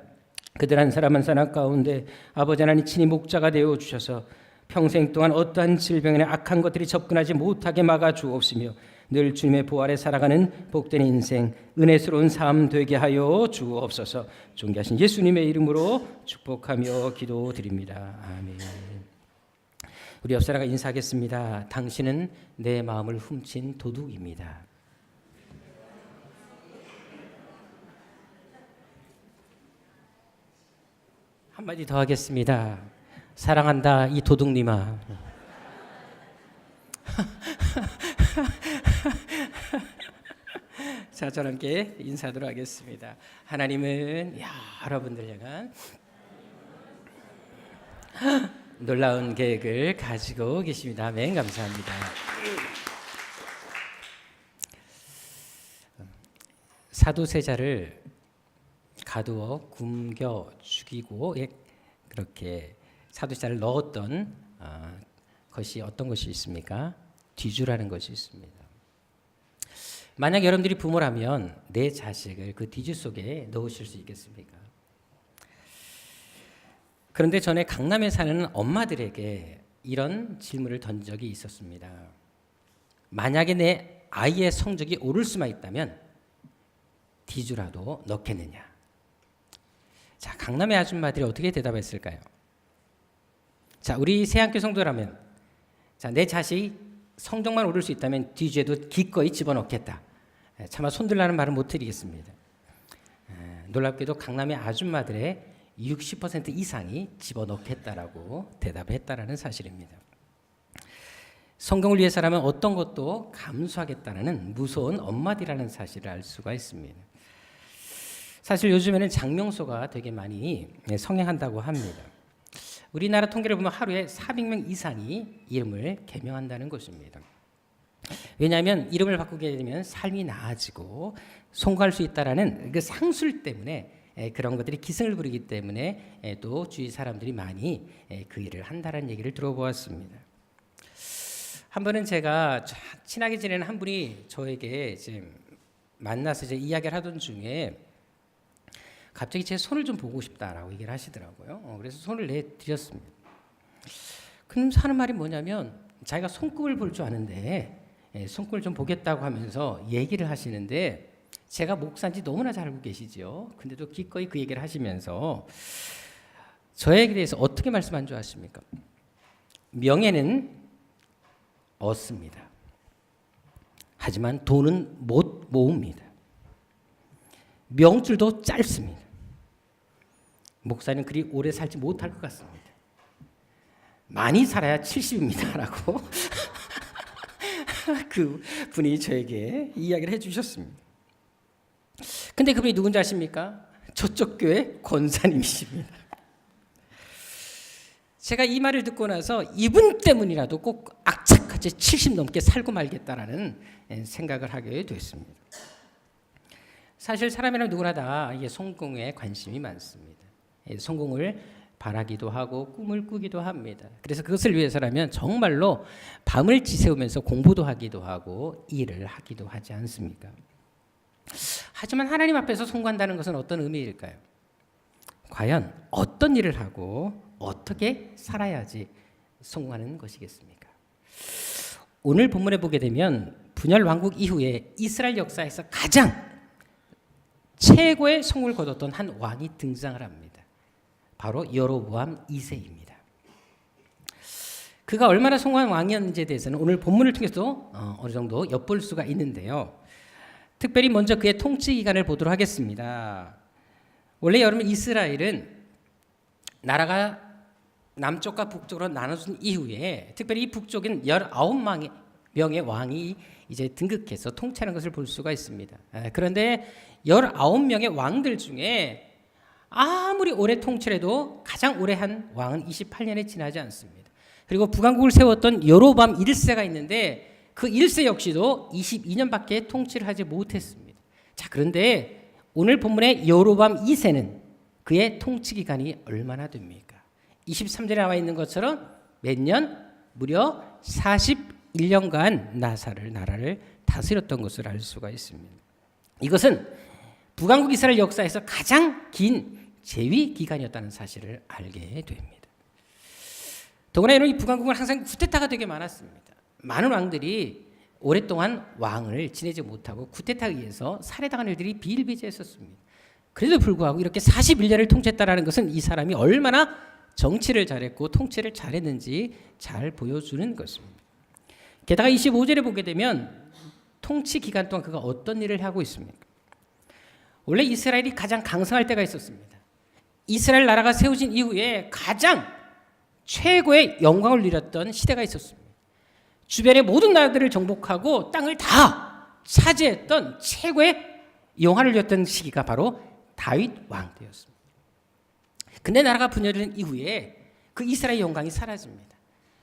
그들 한 사람 한 사람 가운데 아버지 하나님 친히 목자가 되어 주셔서 평생 동안 어떠한 질병이나 악한 것들이 접근하지 못하게 막아 주옵시며 늘 주님의 보호 아래 살아가는 복된 인생, 은혜스러운 삶 되게 하여 주옵소서. 존귀하신 예수님의 이름으로 축복하며 기도드립니다. 아멘. 우리 옆 사람과 인사하겠습니다. 당신은 내 마음을 훔친 도둑입니다. 한마디 더 하겠습니다. 사랑한다 이 도둑님아. 자, 저와 함께 인사하도록 하겠습니다. 하나님은 여러분들 향한 놀라운 계획을 가지고 계십니다. 아멘. 감사합니다. 사도세자를 가두어 굶겨 죽이고 그렇게 사도세자를 넣었던 것이 어떤 것이 있습니까? 뒤주라는 것이 있습니다. 만약 여러분들이 부모라면 내 자식을 그 뒤주 속에 넣으실 수 있겠습니까? 그런데 전에 강남에 사는 엄마들에게 이런 질문을 던진 적이 있었습니다. 만약에 내 아이의 성적이 오를 수만 있다면 뒤주라도 넣겠느냐? 자, 강남의 아줌마들이 어떻게 대답했을까요? 자, 우리 새학교 성도라면, 자, 내 자식 성적만 오를 수 있다면 뒤주에도 기꺼이 집어넣겠다. 차마 손들라는 말은 못 드리겠습니다. 놀랍게도 강남의 아줌마들의 60% 이상이 집어넣겠다라고 대답했다라는 사실입니다. 성경을 위해서라면 어떤 것도 감수하겠다는 무서운 엄마들이라는 사실을 알 수가 있습니다. 사실 요즘에는 장명소가 되게 많이 성행한다고 합니다. 우리나라 통계를 보면 하루에 400명 이상이 이름을 개명한다는 것입니다. 왜냐하면 이름을 바꾸게 되면 삶이 나아지고 성공할 수 있다라는 그 상술 때문에 그런 것들이 기승을 부리기 때문에 또 주위 사람들이 많이 그 일을 한다는 얘기를 들어보았습니다. 한 번은 제가 친하게 지내는 한 분이 저에게 이제 만나서 이제 이야기를 하던 중에 갑자기 제 손을 좀 보고 싶다라고 얘기를 하시더라고요. 그래서 손을 내드렸습니다. 그럼 하는 말이 뭐냐면 자기가 손금을 볼 줄 아는데 손금을 좀 보겠다고 하면서 얘기를 하시는데 제가 목사인지 너무나 잘 알고 계시죠. 근데도 기꺼이 그 얘기를 하시면서 저에게 대해서 어떻게 말씀한 줄 아십니까? 명예는 얻습니다. 하지만 돈은 못 모읍니다. 명줄도 짧습니다. 목사는 그리 오래 살지 못할 것 같습니다. 많이 살아야 70입니다. 라고 그 분이 저에게 이야기를 해주셨습니다. 근데 그분이 누군지 아십니까? 저쪽 교회 권사님이십니다. 제가 이 말을 듣고 나서 이분 때문이라도 꼭 악착같이 70 넘게 살고 말겠다라는 생각을 하게 됐습니다. 사실 사람이란 누구나 다 이게 성공에 관심이 많습니다. 성공을 바라기도 하고 꿈을 꾸기도 합니다. 그래서 그것을 위해서라면 정말로 밤을 지새우면서 공부도 하기도 하고 일을 하기도 하지 않습니까? 하지만 하나님 앞에서 성공한다는 것은 어떤 의미일까요? 과연 어떤 일을 하고 어떻게 살아야지 성공하는 것이겠습니까? 오늘 본문에 보게 되면 분열 왕국 이후에 이스라엘 역사에서 가장 최고의 성공을 거뒀던 한 왕이 등장을 합니다. 바로 여로보암 2세입니다. 그가 얼마나 성공한 왕이었는지에 대해서는 오늘 본문을 통해서 어느 정도 엿볼 수가 있는데요. 특별히 먼저 그의 통치 기간을 보도록 하겠습니다. 원래 여러분 이스라엘은 나라가 남쪽과 북쪽으로 나눠진 이후에 특별히 이 북쪽은 19명의 왕이 이제 등극해서 통치하는 것을 볼 수가 있습니다. 그런데 19명의 왕들 중에 아무리 오래 통치해도 가장 오래 한 왕은 28년에 지나지 않습니다. 그리고 북왕국을 세웠던 여로보암 1세가 있는데 그 1세 역시도 22년밖에 통치를 하지 못했습니다. 자, 그런데 오늘 본문의 여로보암 2세는 그의 통치 기간이 얼마나 됩니까? 23절에 나와 있는 것처럼 몇 년? 무려 41년간 나라를 다스렸던 것을 알 수가 있습니다. 이것은 북왕국 이스라엘 역사에서 가장 긴 재위 기간이었다는 사실을 알게 됩니다. 더구나 이 북왕국은 항상 쿠데타가 되게 많았습니다. 많은 왕들이 오랫동안 왕을 지내지 못하고 쿠데타에 의해서 살해당한 일들이 비일비재했었습니다. 그래도 불구하고 이렇게 41년을 통치했다는 것은 이 사람이 얼마나 정치를 잘했고 통치를 잘했는지 잘 보여주는 것입니다. 게다가 25절에 보게 되면 통치 기간 동안 그가 어떤 일을 하고 있습니까? 원래 이스라엘이 가장 강성할 때가 있었습니다. 이스라엘 나라가 세워진 이후에 가장 최고의 영광을 누렸던 시대가 있었습니다. 주변의 모든 나라들을 정복하고 땅을 다 차지했던 최고의 영화를 누렸던 시기가 바로 다윗 왕 때였습니다. 근데 나라가 분열된 이후에 그 이스라엘 영광이 사라집니다.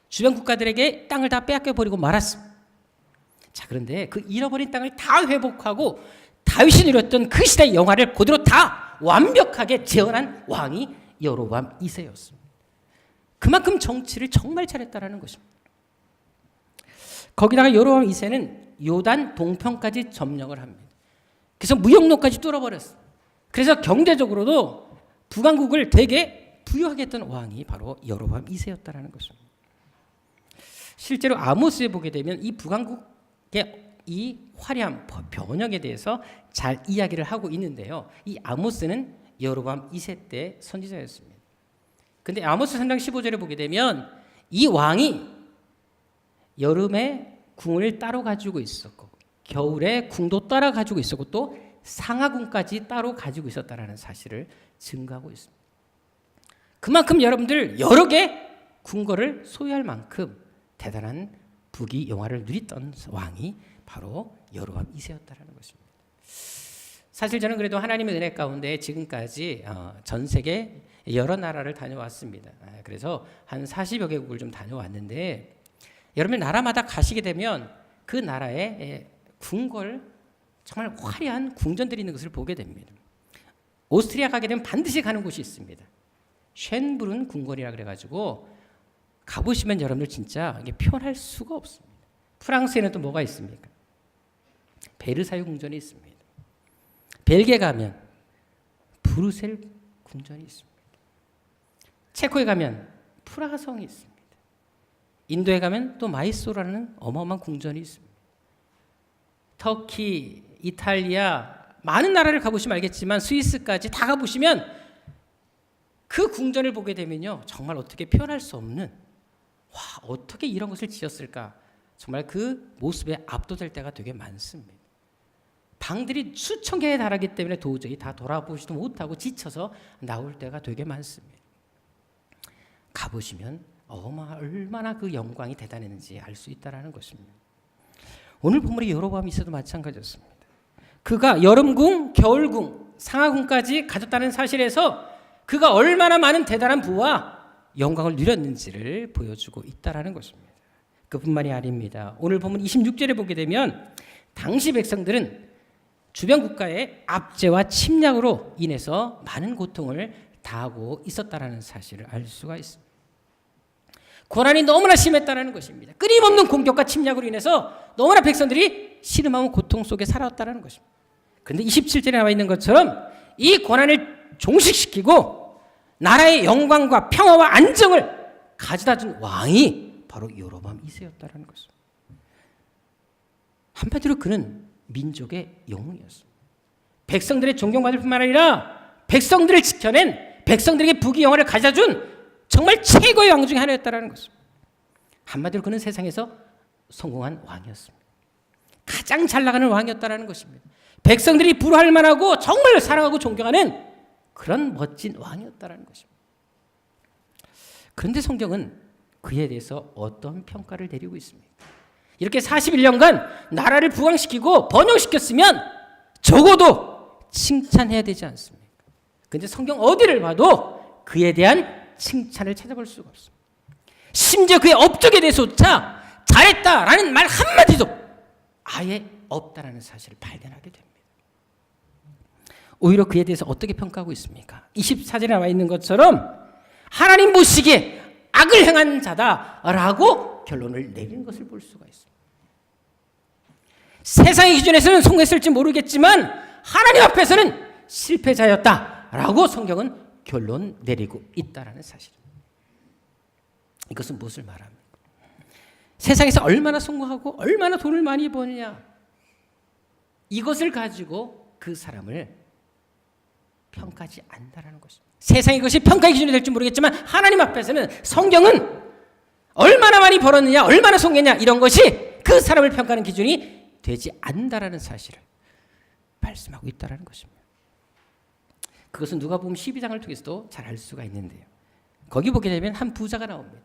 주변 국가들에게 땅을 다 빼앗겨 버리고 말았습니다. 자, 그런데 그 잃어버린 땅을 다 회복하고 다윗이 누렸던 그 시대의 영화를 그대로 다 완벽하게 재현한 왕이 여로보암 2세였습니다. 그만큼 정치를 정말 잘했다라는 것입니다. 거기다가 여로보암 2세는 요단 동편까지 점령을 합니다. 그래서 무역로까지 뚫어버렸어요. 그래서 경제적으로도 북왕국을 되게 부유하게 했던 왕이 바로 여로보암 2세였다라는 것입니다. 실제로 아모스에 보게 되면 이 북왕국의 이 화려한 변형에 대해서 잘 이야기를 하고 있는데요. 이 아모스는 여로보암 2세 때 선지자였습니다. 근데 아모스 3장 15절에 보게 되면 이 왕이 여름에 궁을 따로 가지고 있었고 겨울에 궁도 따라 가지고 있었고 또 상하궁까지 따로 가지고 있었다라는 사실을 증거하고 있습니다. 그만큼 여러분들 여러 개 궁궐을 소유할 만큼 대단한 부귀 영화를 누렸던 왕이 바로 여로보암 2세였다라는 것입니다. 사실 저는 그래도 하나님의 은혜 가운데 지금까지 전 세계 여러 나라를 다녀왔습니다. 그래서 한 40여 개국을 좀 다녀왔는데 여러분 나라마다 가시게 되면 그 나라의 궁궐 정말 화려한 궁전들이 있는 것을 보게 됩니다. 오스트리아 가게 되면 반드시 가는 곳이 있습니다. 쉔브룬 궁궐이라 그래가지고 가보시면 여러분들 진짜 이게 표현할 수가 없습니다. 프랑스에는 또 뭐가 있습니까? 베르사유 궁전이 있습니다. 벨기에 가면 브루셀 궁전이 있습니다. 체코에 가면 프라하성이 있습니다. 인도에 가면 또 마이소라는 어마어마한 궁전이 있습니다. 터키, 이탈리아 많은 나라를 가보시면 알겠지만 스위스까지 다 가보시면 그 궁전을 보게 되면요 정말 어떻게 표현할 수 없는 와 어떻게 이런 것을 지었을까 정말 그 모습에 압도될 때가 되게 많습니다. 방들이 수천 개에 달하기 때문에 도저히 다 돌아보지도 못하고 지쳐서 나올 때가 되게 많습니다. 가보시면 얼마나 그 영광이 대단했는지 알 수 있다는 것입니다. 오늘 본문의 여로보암 2세도 마찬가지였습니다. 그가 여름궁, 겨울궁, 상하궁까지 가졌다는 사실에서 그가 얼마나 많은 대단한 부와 영광을 누렸는지를 보여주고 있다는 것입니다. 그뿐만이 아닙니다. 오늘 본문 26절에 보게 되면 당시 백성들은 주변 국가의 압제와 침략으로 인해서 많은 고통을 당하고 있었다는 사실을 알 수가 있습니다. 고난이 너무나 심했다는 것입니다. 끊임없는 공격과 침략으로 인해서 너무나 백성들이 시름하고 고통 속에 살아왔다는 것입니다. 그런데 27절에 나와 있는 것처럼 이 고난을 종식시키고 나라의 영광과 평화와 안정을 가져다 준 왕이 바로 여로보암 2세였다는 것입니다. 한마디로 그는 민족의 영웅이었습니다. 백성들의 존경받을 뿐만 아니라 백성들을 지켜낸 백성들에게 부귀 영화를 가져다 준 정말 최고의 왕 중에 하나였다는 것입니다. 한마디로 그는 세상에서 성공한 왕이었습니다. 가장 잘 나가는 왕이었다는 것입니다. 백성들이 부러워할 만하고 정말 사랑하고 존경하는 그런 멋진 왕이었다는 것입니다. 그런데 성경은 그에 대해서 어떤 평가를 내리고 있습니까? 이렇게 41년간 나라를 부강시키고 번영시켰으면 적어도 칭찬해야 되지 않습니까? 그런데 성경 어디를 봐도 그에 대한 칭찬을 찾아볼 수가 없습니다. 심지어 그의 업적에 대해서조차 잘했다라는 말 한마디도 아예 없다라는 사실을 발견하게 됩니다. 오히려 그에 대해서 어떻게 평가하고 있습니까? 24절에 나와 있는 것처럼 하나님 보시기에 악을 행한 자다라고 결론을 내리는 것을 볼 수가 있습니다. 세상의 기준에서는 성공했을지 모르겠지만 하나님 앞에서는 실패자였다라고 성경은 결론 내리고 있다라는 사실입니다. 이것은 무엇을 말합니까? 세상에서 얼마나 성공하고 얼마나 돈을 많이 버느냐, 이것을 가지고 그 사람을 평가하지 않는다는 것입니다. 세상이 그것이 평가의 기준이 될지 모르겠지만 하나님 앞에서는 성경은 얼마나 많이 벌었느냐, 얼마나 성공했냐, 이런 것이 그 사람을 평가하는 기준이 되지 않는다는 사실을 말씀하고 있다는 것입니다. 그것은 누가복음 12장을 통해서도 잘 알 수가 있는데요. 거기 보게 되면 한 부자가 나옵니다.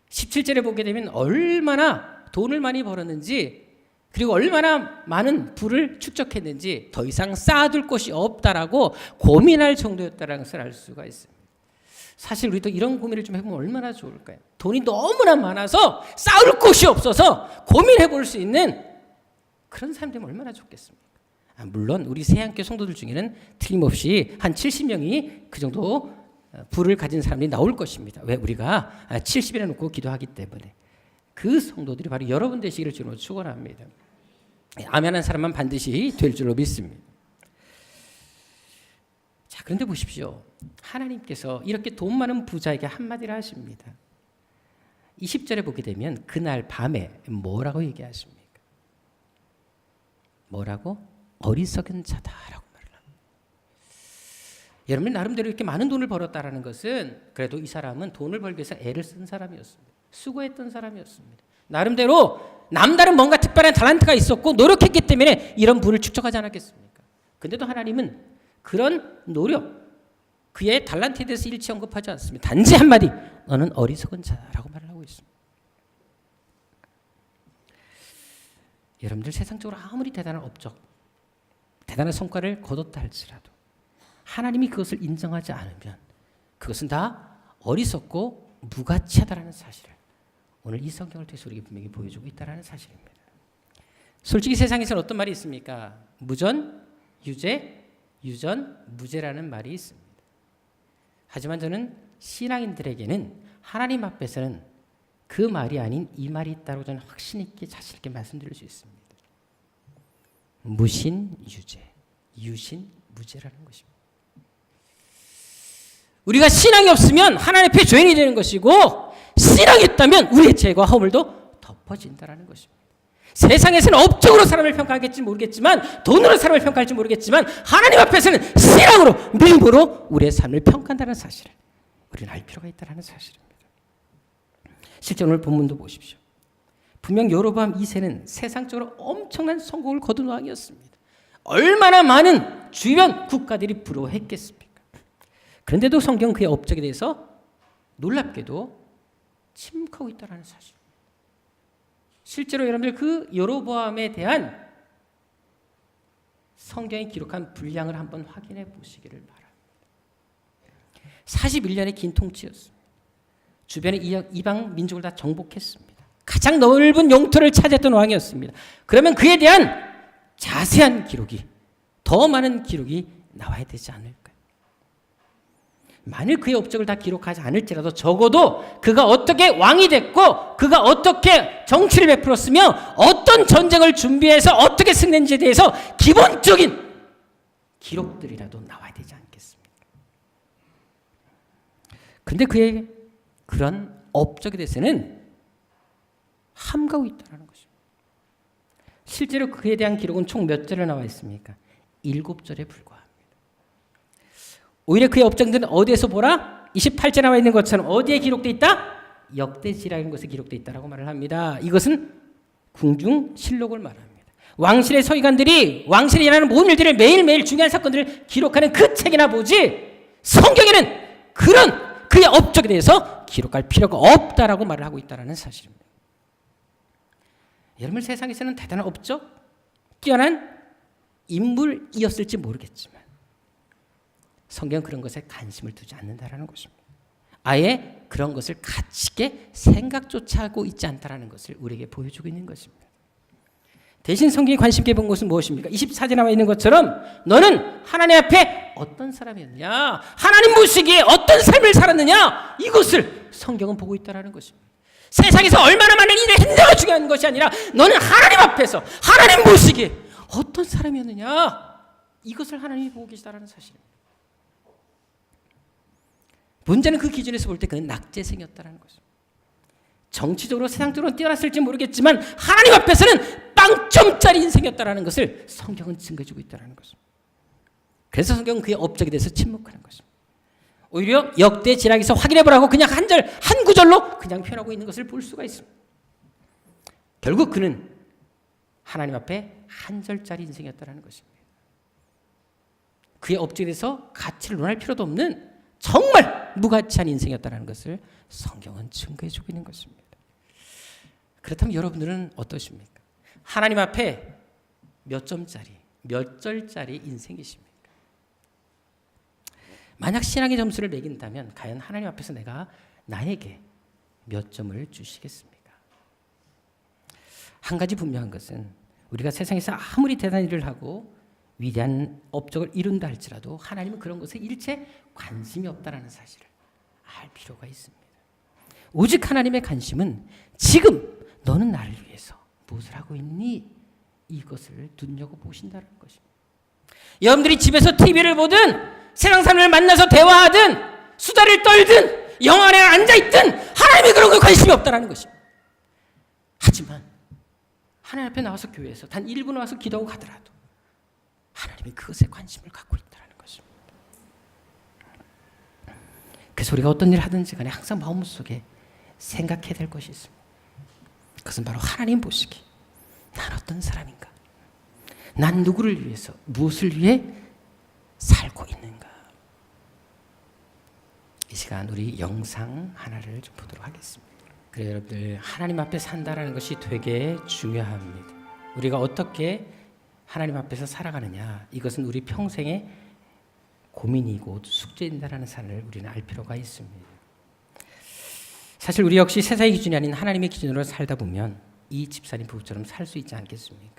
17절에 보게 되면 얼마나 돈을 많이 벌었는지, 그리고 얼마나 많은 부를 축적했는지 더 이상 쌓아둘 곳이 없다라고 고민할 정도였다는 것을 알 수가 있습니다. 사실 우리도 이런 고민을 좀 해보면 얼마나 좋을까요? 돈이 너무나 많아서 쌓을 곳이 없어서 고민해 볼 수 있는 그런 사람 되면 얼마나 좋겠습니까? 물론 우리 새한교 성도들 중에는 틀림없이 한 70명이 그 정도 부를 가진 사람들이 나올 것입니다. 왜? 우리가 70이나 놓고 기도하기 때문에. 그 성도들이 바로 여러분 되시기를 주로 축원합니다. 아멘한 사람만 반드시 될 줄로 믿습니다. 자, 그런데 보십시오. 하나님께서 이렇게 돈 많은 부자에게 한마디를 하십니다. 20절에 보게 되면 그날 밤에 뭐라고 얘기하십니까? 뭐라고? 어리석은 자다라고 말을 합니다. 여러분, 나름대로 이렇게 많은 돈을 벌었다라는 것은 그래도 이 사람은 돈을 벌기 위해서 애를 쓴 사람이었습니다. 수고했던 사람이었습니다. 나름대로 남다른 뭔가 특별한 탤런트가 있었고 노력했기 때문에 이런 부를 축적하지 않았겠습니까? 근데도 하나님은 그런 노력, 그의 탤런트에 대해서 일치 언급하지 않습니다. 단지 한마디, 너는 어리석은 자라고 말을 하고 있습니다. 여러분들, 세상적으로 아무리 대단한 업적, 대단한 성과를 거뒀다 할지라도 하나님이 그것을 인정하지 않으면 그것은 다 어리석고 무가치하다라는 사실을 오늘 이 성경을 통해서 우리에게 분명히 보여주고 있다는 사실입니다. 솔직히 세상에서는 어떤 말이 있습니까? 무전, 유죄, 유전, 무죄라는 말이 있습니다. 하지만 저는 신앙인들에게는 하나님 앞에서는 그 말이 아닌 이 말이 있다고 저는 확신 있게 자신 있게 말씀드릴 수 있습니다. 무신, 유죄, 유신, 무죄라는 것입니다. 우리가 신앙이 없으면 하나님 앞에 죄인이 되는 것이고, 신앙이 있다면 우리의 죄와 허물도 덮어진다는 것입니다. 세상에서는 업적으로 사람을 평가하겠지 모르겠지만, 돈으로 사람을 평가할지 모르겠지만, 하나님 앞에서는 신앙으로, 믿음으로 우리의 삶을 평가한다는 사실을 우리는 알 필요가 있다는 사실입니다. 실제 오늘 본문도 보십시오. 분명 여로보암 2세는 세상적으로 엄청난 성공을 거둔 왕이었습니다. 얼마나 많은 주변 국가들이 부러워했겠습니까? 그런데도 성경은 그의 업적에 대해서 놀랍게도 침묵하고 있다는 사실. 실제로 여러분들 그 여로보암에 대한 성경이 기록한 분량을 한번 확인해 보시기를 바랍니다. 41년의 긴 통치였습니다. 주변의 이방 민족을 다 정복했습니다. 가장 넓은 영토를 차지했던 왕이었습니다. 그러면 그에 대한 자세한 기록이, 더 많은 기록이 나와야 되지 않을까요? 만일 그의 업적을 다 기록하지 않을지라도 적어도 그가 어떻게 왕이 됐고, 그가 어떻게 정치를 베풀었으며 어떤 전쟁을 준비해서 어떻게 승리했는지에 대해서 기본적인 기록들이라도 나와야 되지 않겠습니까? 그런데 그의 그런 업적에 대해서는 함가고 있다는 것입니다. 실제로 그에 대한 기록은 총 몇 절에 나와 있습니까? 7절에 불과합니다. 오히려 그의 업적들은 어디에서 보라? 28절에 나와 있는 것처럼 어디에 기록되어 있다? 역대지라는 것에 기록되어 있다고 말을 합니다. 이것은 궁중실록을 말합니다. 왕실의 서기관들이 왕실에 일어나는 모든 일들을 매일매일 중요한 사건들을 기록하는 그 책이나 보지, 성경에는 그런 그의 업적에 대해서 기록할 필요가 없다라고 말을 하고 있다는 사실입니다. 여러분, 세상에서는 대단한 업적, 뛰어난 인물이었을지 모르겠지만 성경은 그런 것에 관심을 두지 않는다라는 것입니다. 아예 그런 것을 가치 있게 생각조차 하고 있지 않다라는 것을 우리에게 보여주고 있는 것입니다. 대신 성경이 관심 있게 본 것은 무엇입니까? 24절에 나와 있는 것처럼 너는 하나님 앞에 어떤 사람이었느냐, 하나님 보시기에 어떤 삶을 살았느냐, 이것을 성경은 보고 있다는 것입니다. 세상에서 얼마나 많은 일을 했느냐가 중요한 것이 아니라 너는 하나님 앞에서 하나님 보시기에 어떤 사람이었느냐, 이것을 하나님이 보고 계시다는 사실입니다. 문제는 그 기준에서 볼 때 그는 낙제생이었다는 것입니다. 정치적으로 세상적으로 뛰어났을지 모르겠지만 하나님 앞에서는 빵점짜리 인생이었다는 것을 성경은 증거해주고 있다는 것입니다. 그래서 성경은 그의 업적에 대해서 침묵하는 것입니다. 오히려 역대 진학에서 확인해보라고 그냥 한 구절로 그냥 표현하고 있는 것을 볼 수가 있습니다. 결국 그는 하나님 앞에 한 절짜리 인생이었다는 것입니다. 그의 업적에 대해서 가치를 논할 필요도 없는 정말 무가치한 인생이었다는 것을 성경은 증거해주고 있는 것입니다. 그렇다면 여러분들은 어떠십니까? 하나님 앞에 몇 점짜리, 몇 절짜리 인생이십니까? 만약 신앙의 점수를 매긴다면 과연 하나님 앞에서 나에게 몇 점을 주시겠습니까? 한 가지 분명한 것은 우리가 세상에서 아무리 대단한 일을 하고 위대한 업적을 이룬다 할지라도 하나님은 그런 것에 일체 관심이 없다는 사실을 알 필요가 있습니다. 오직 하나님의 관심은 지금 너는 나를 위해서 무엇을 하고 있니? 이것을 눈여겨보신다는 것입니다. 여러분들이 집에서 TV를 보든 세상 사람을 만나서 대화하든 수다를 떨든 영화 안에 앉아있든 하나님이 그런 거에 관심이 없다는 것입니다. 하지만 하나님 앞에 나와서 교회에서 단 1분 와서 기도하고 가더라도 하나님이 그것에 관심을 갖고 있다는 것입니다. 그래서 우리가 어떤 일을 하든지 간에 항상 마음속에 생각해야 될 것이 있습니다. 그것은 바로 하나님 보시기, 난 어떤 사람인가, 난 누구를 위해서 무엇을 위해 살고 있는가. 이 시간 우리 영상 하나를 좀 보도록 하겠습니다. 그래요, 여러분들, 하나님 앞에 산다라는 것이 되게 중요합니다. 우리가 어떻게 하나님 앞에서 살아가느냐, 이것은 우리 평생의 고민이고 숙제인다라는 사실을 우리는 알 필요가 있습니다. 사실 우리 역시 세상의 기준이 아닌 하나님의 기준으로 살다 보면 이 집사님 부부처럼 살 수 있지 않겠습니까?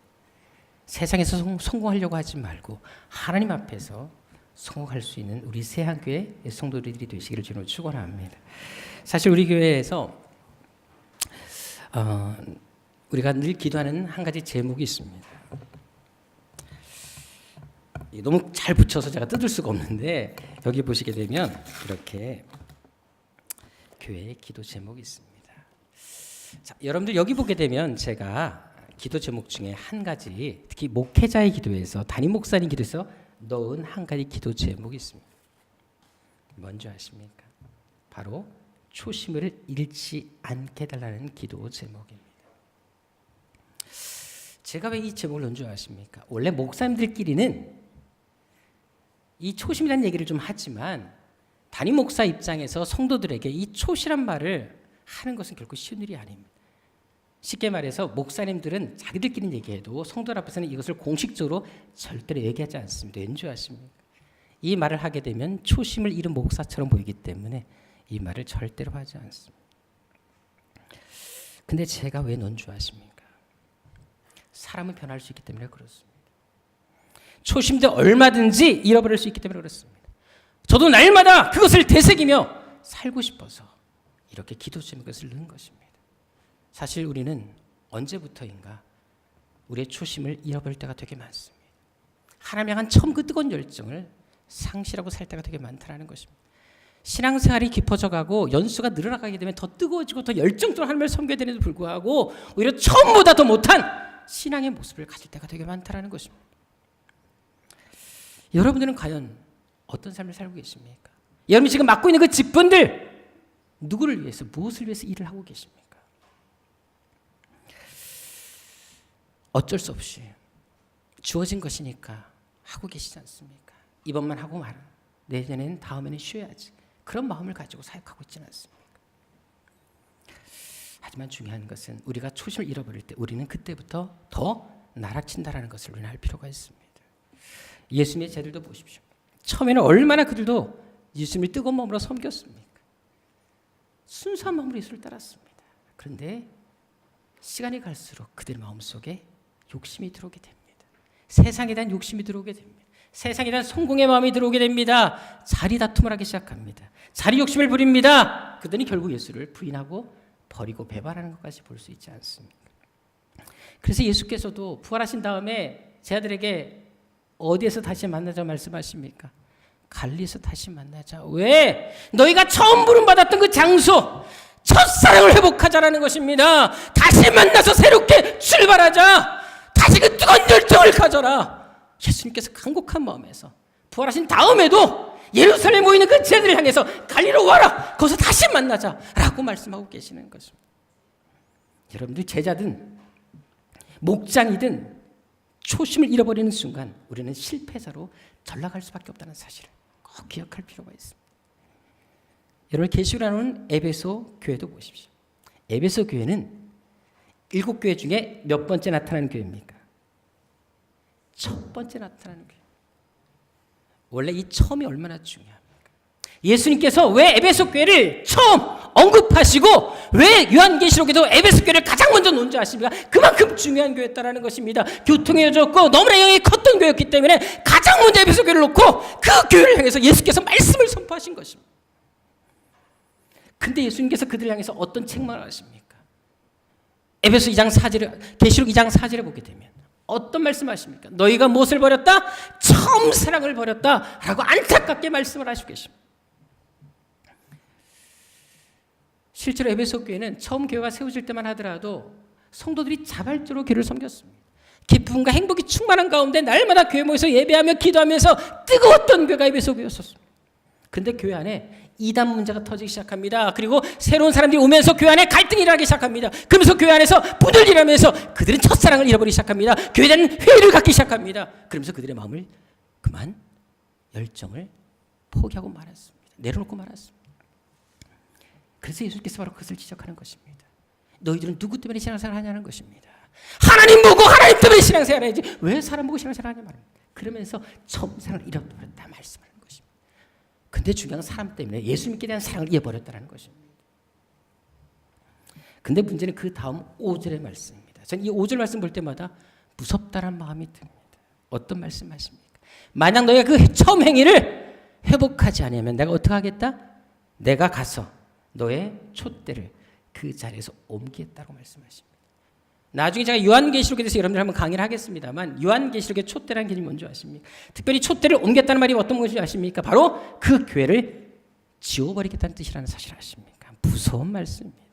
세상에서 성공하려고 하지 말고 하나님 앞에서 성공할 수 있는 우리 새한교회 성도들이 되시기를 주로 축원합니다. 사실 우리 교회에서 우리가 늘 기도하는 한 가지 제목이 있습니다. 너무 잘 붙여서 제가 뜯을 수가 없는데 여기 보시게 되면 이렇게 교회의 기도 제목이 있습니다. 자, 여러분들 여기 보게 되면 제가 기도 제목 중에 한 가지, 특히 목회자의 기도에서, 담임 목사님 기도에서 넣은 한 가지 기도 제목이 있습니다. 뭔지 아십니까? 바로 초심을 잃지 않게 해달라는 기도 제목입니다. 제가 왜 이 제목을 넣은 줄 아십니까? 원래 목사님들끼리는 이 초심이라는 얘기를 좀 하지만 담임 목사 입장에서 성도들에게 이 초심이란 말을 하는 것은 결코 쉬운 일이 아닙니다. 쉽게 말해서 목사님들은 자기들끼리 얘기해도 성도들 앞에서는 이것을 공식적으로 절대로 얘기하지 않습니다. 왠지 아십니까? 이 말을 하게 되면 초심을 잃은 목사처럼 보이기 때문에 이 말을 절대로 하지 않습니다. 근데 제가 왜 넣은 줄 아십니까? 사람은 변할 수 있기 때문에 그렇습니다. 초심도 얼마든지 잃어버릴 수 있기 때문에 그렇습니다. 저도 날마다 그것을 되새기며 살고 싶어서 이렇게 기도 제목을 넣은 것입니다. 사실 우리는 언제부터인가 우리의 초심을 잃어버릴 때가 되게 많습니다. 하나님 향한 처음 그 뜨거운 열정을 상실하고 살 때가 되게 많다는 것입니다. 신앙생활이 깊어져 가고 연수가 늘어나가게 되면 더 뜨거워지고 더 열정적으로 하나님을 섬겨야 되는데도 불구하고 오히려 처음보다 더 못한 신앙의 모습을 가질 때가 되게 많다는 것입니다. 여러분들은 과연 어떤 삶을 살고 계십니까? 여러분이 지금 맡고 있는 그 직분들 누구를 위해서, 무엇을 위해서 일을 하고 계십니까? 어쩔 수 없이 주어진 것이니까 하고 계시지 않습니까? 이번만 하고 말아. 내년에는 다음에는 쉬어야지. 그런 마음을 가지고 사역하고 있지는 않습니까? 하지만 중요한 것은 우리가 초심을 잃어버릴 때 우리는 그때부터 더 나락친다라는 것을 우리는 알 필요가 있습니다. 예수님의 제들도 보십시오. 처음에는 얼마나 그들도 예수님을 뜨거운 마음으로 섬겼습니까? 순수한 마음으로 예수를 따랐습니다. 그런데 시간이 갈수록 그들 마음속에 욕심이 들어오게 됩니다. 세상에 대한 욕심이 들어오게 됩니다. 세상에 대한 성공의 마음이 들어오게 됩니다. 자리 다툼을 하기 시작합니다. 자리 욕심을 부립니다. 그들은 결국 예수를 부인하고 버리고 배반하는 것까지 볼 수 있지 않습니까? 그래서 예수께서도 부활하신 다음에 제 아들에게 어디에서 다시 만나자 말씀하십니까? 갈릴리에서 다시 만나자. 왜? 너희가 처음 부름받았던 그 장소, 첫사랑을 회복하자라는 것입니다. 다시 만나서 새롭게 출발하자. 다시 그 뜨거운 열정을 가져라. 예수님께서 간곡한 마음에서 부활하신 다음에도 예루살렘에 모이는 그 제자들을 향해서 갈릴리로 와라. 거기서 다시 만나자라고 말씀하고 계시는 것입니다. 여러분들 제자든 목장이든 초심을 잃어버리는 순간 우리는 실패자로 전락할 수밖에 없다는 사실을 꼭 기억할 필요가 있습니다. 여러분 계시록에 나오는 에베소 교회도 보십시오. 에베소 교회는 7교회 중에 몇 번째 나타나는 교회입니까? 첫 번째 나타나는 교회. 원래 이 처음이 얼마나 중요합니까? 예수님께서 왜 에베소 교회를 처음 언급하시고 왜 요한계시록에도 에베소 교회를 가장 먼저 논지하십니까? 그만큼 중요한 교회였다는 것입니다. 교통이 좋고 너무나 영향이 컸던 교회였기 때문에 가장 먼저 에베소 교회를 놓고 그 교회를 향해서 예수께서 말씀을 선포하신 것입니다. 근데 예수님께서 그들을 향해서 어떤 책망을 하십니까? 에베소 2장 4절에 계시록 2장 4절에 보게 되면 어떤 말씀하십니까? 너희가 무엇을 버렸다? 처음 사랑을 버렸다라고 안타깝게 말씀을 하시고 계십니다. 실제로 에베소 교회는 처음 교회가 세워질 때만 하더라도 성도들이 자발적으로 교회를 섬겼습니다. 기쁨과 행복이 충만한 가운데 날마다 교회 모여서 예배하며 기도하면서 뜨거웠던 교회가 에베소 교회였었습니다. 그런데 교회 안에 이단 문제가 터지기 시작합니다. 그리고 새로운 사람들이 오면서 교회 안에 갈등이 일어나기 시작합니다. 그러면서 교회 안에서 분을 일으면서 그들은 첫사랑을 잃어버리기 시작합니다. 교회에 대한 회의를 갖기 시작합니다. 그러면서 그들의 마음을 그만 열정을 포기하고 말았습니다. 내려놓고 말았습니다. 그래서 예수께서 바로 그것을 지적하는 것입니다. 너희들은 누구 때문에 신앙생활을 하냐는 것입니다. 하나님 보고 하나님 때문에 신앙생활을 해야지 왜 사람 보고 신앙생활을 하냐 말입니다. 그러면서 처음 사랑을 잃어버렸다 말씀하는 것입니다. 근데 중요한 건 사람 때문에 예수님께 대한 사랑을 잃어버렸다는 것입니다. 근데 문제는 그 다음 5절의 말씀입니다. 저는 이 5절 말씀 볼 때마다 무섭다는 마음이 듭니다. 어떤 말씀하십니까? 만약 너희가 그 처음 행위를 회복하지 않으면 내가 어떻게 하겠다? 내가 가서 너의 촛대를 그 자리에서 옮기겠다고 말씀하십니다. 나중에 제가 요한계시록에 대해서 여러분들 한번 강의를 하겠습니다만 요한계시록의 촛대라는 개념이 뭔지 아십니까? 특별히 촛대를 옮겼다는 말이 어떤 것인지 아십니까? 바로 그 교회를 지워버리겠다는 뜻이라는 사실을 아십니까? 무서운 말씀입니다.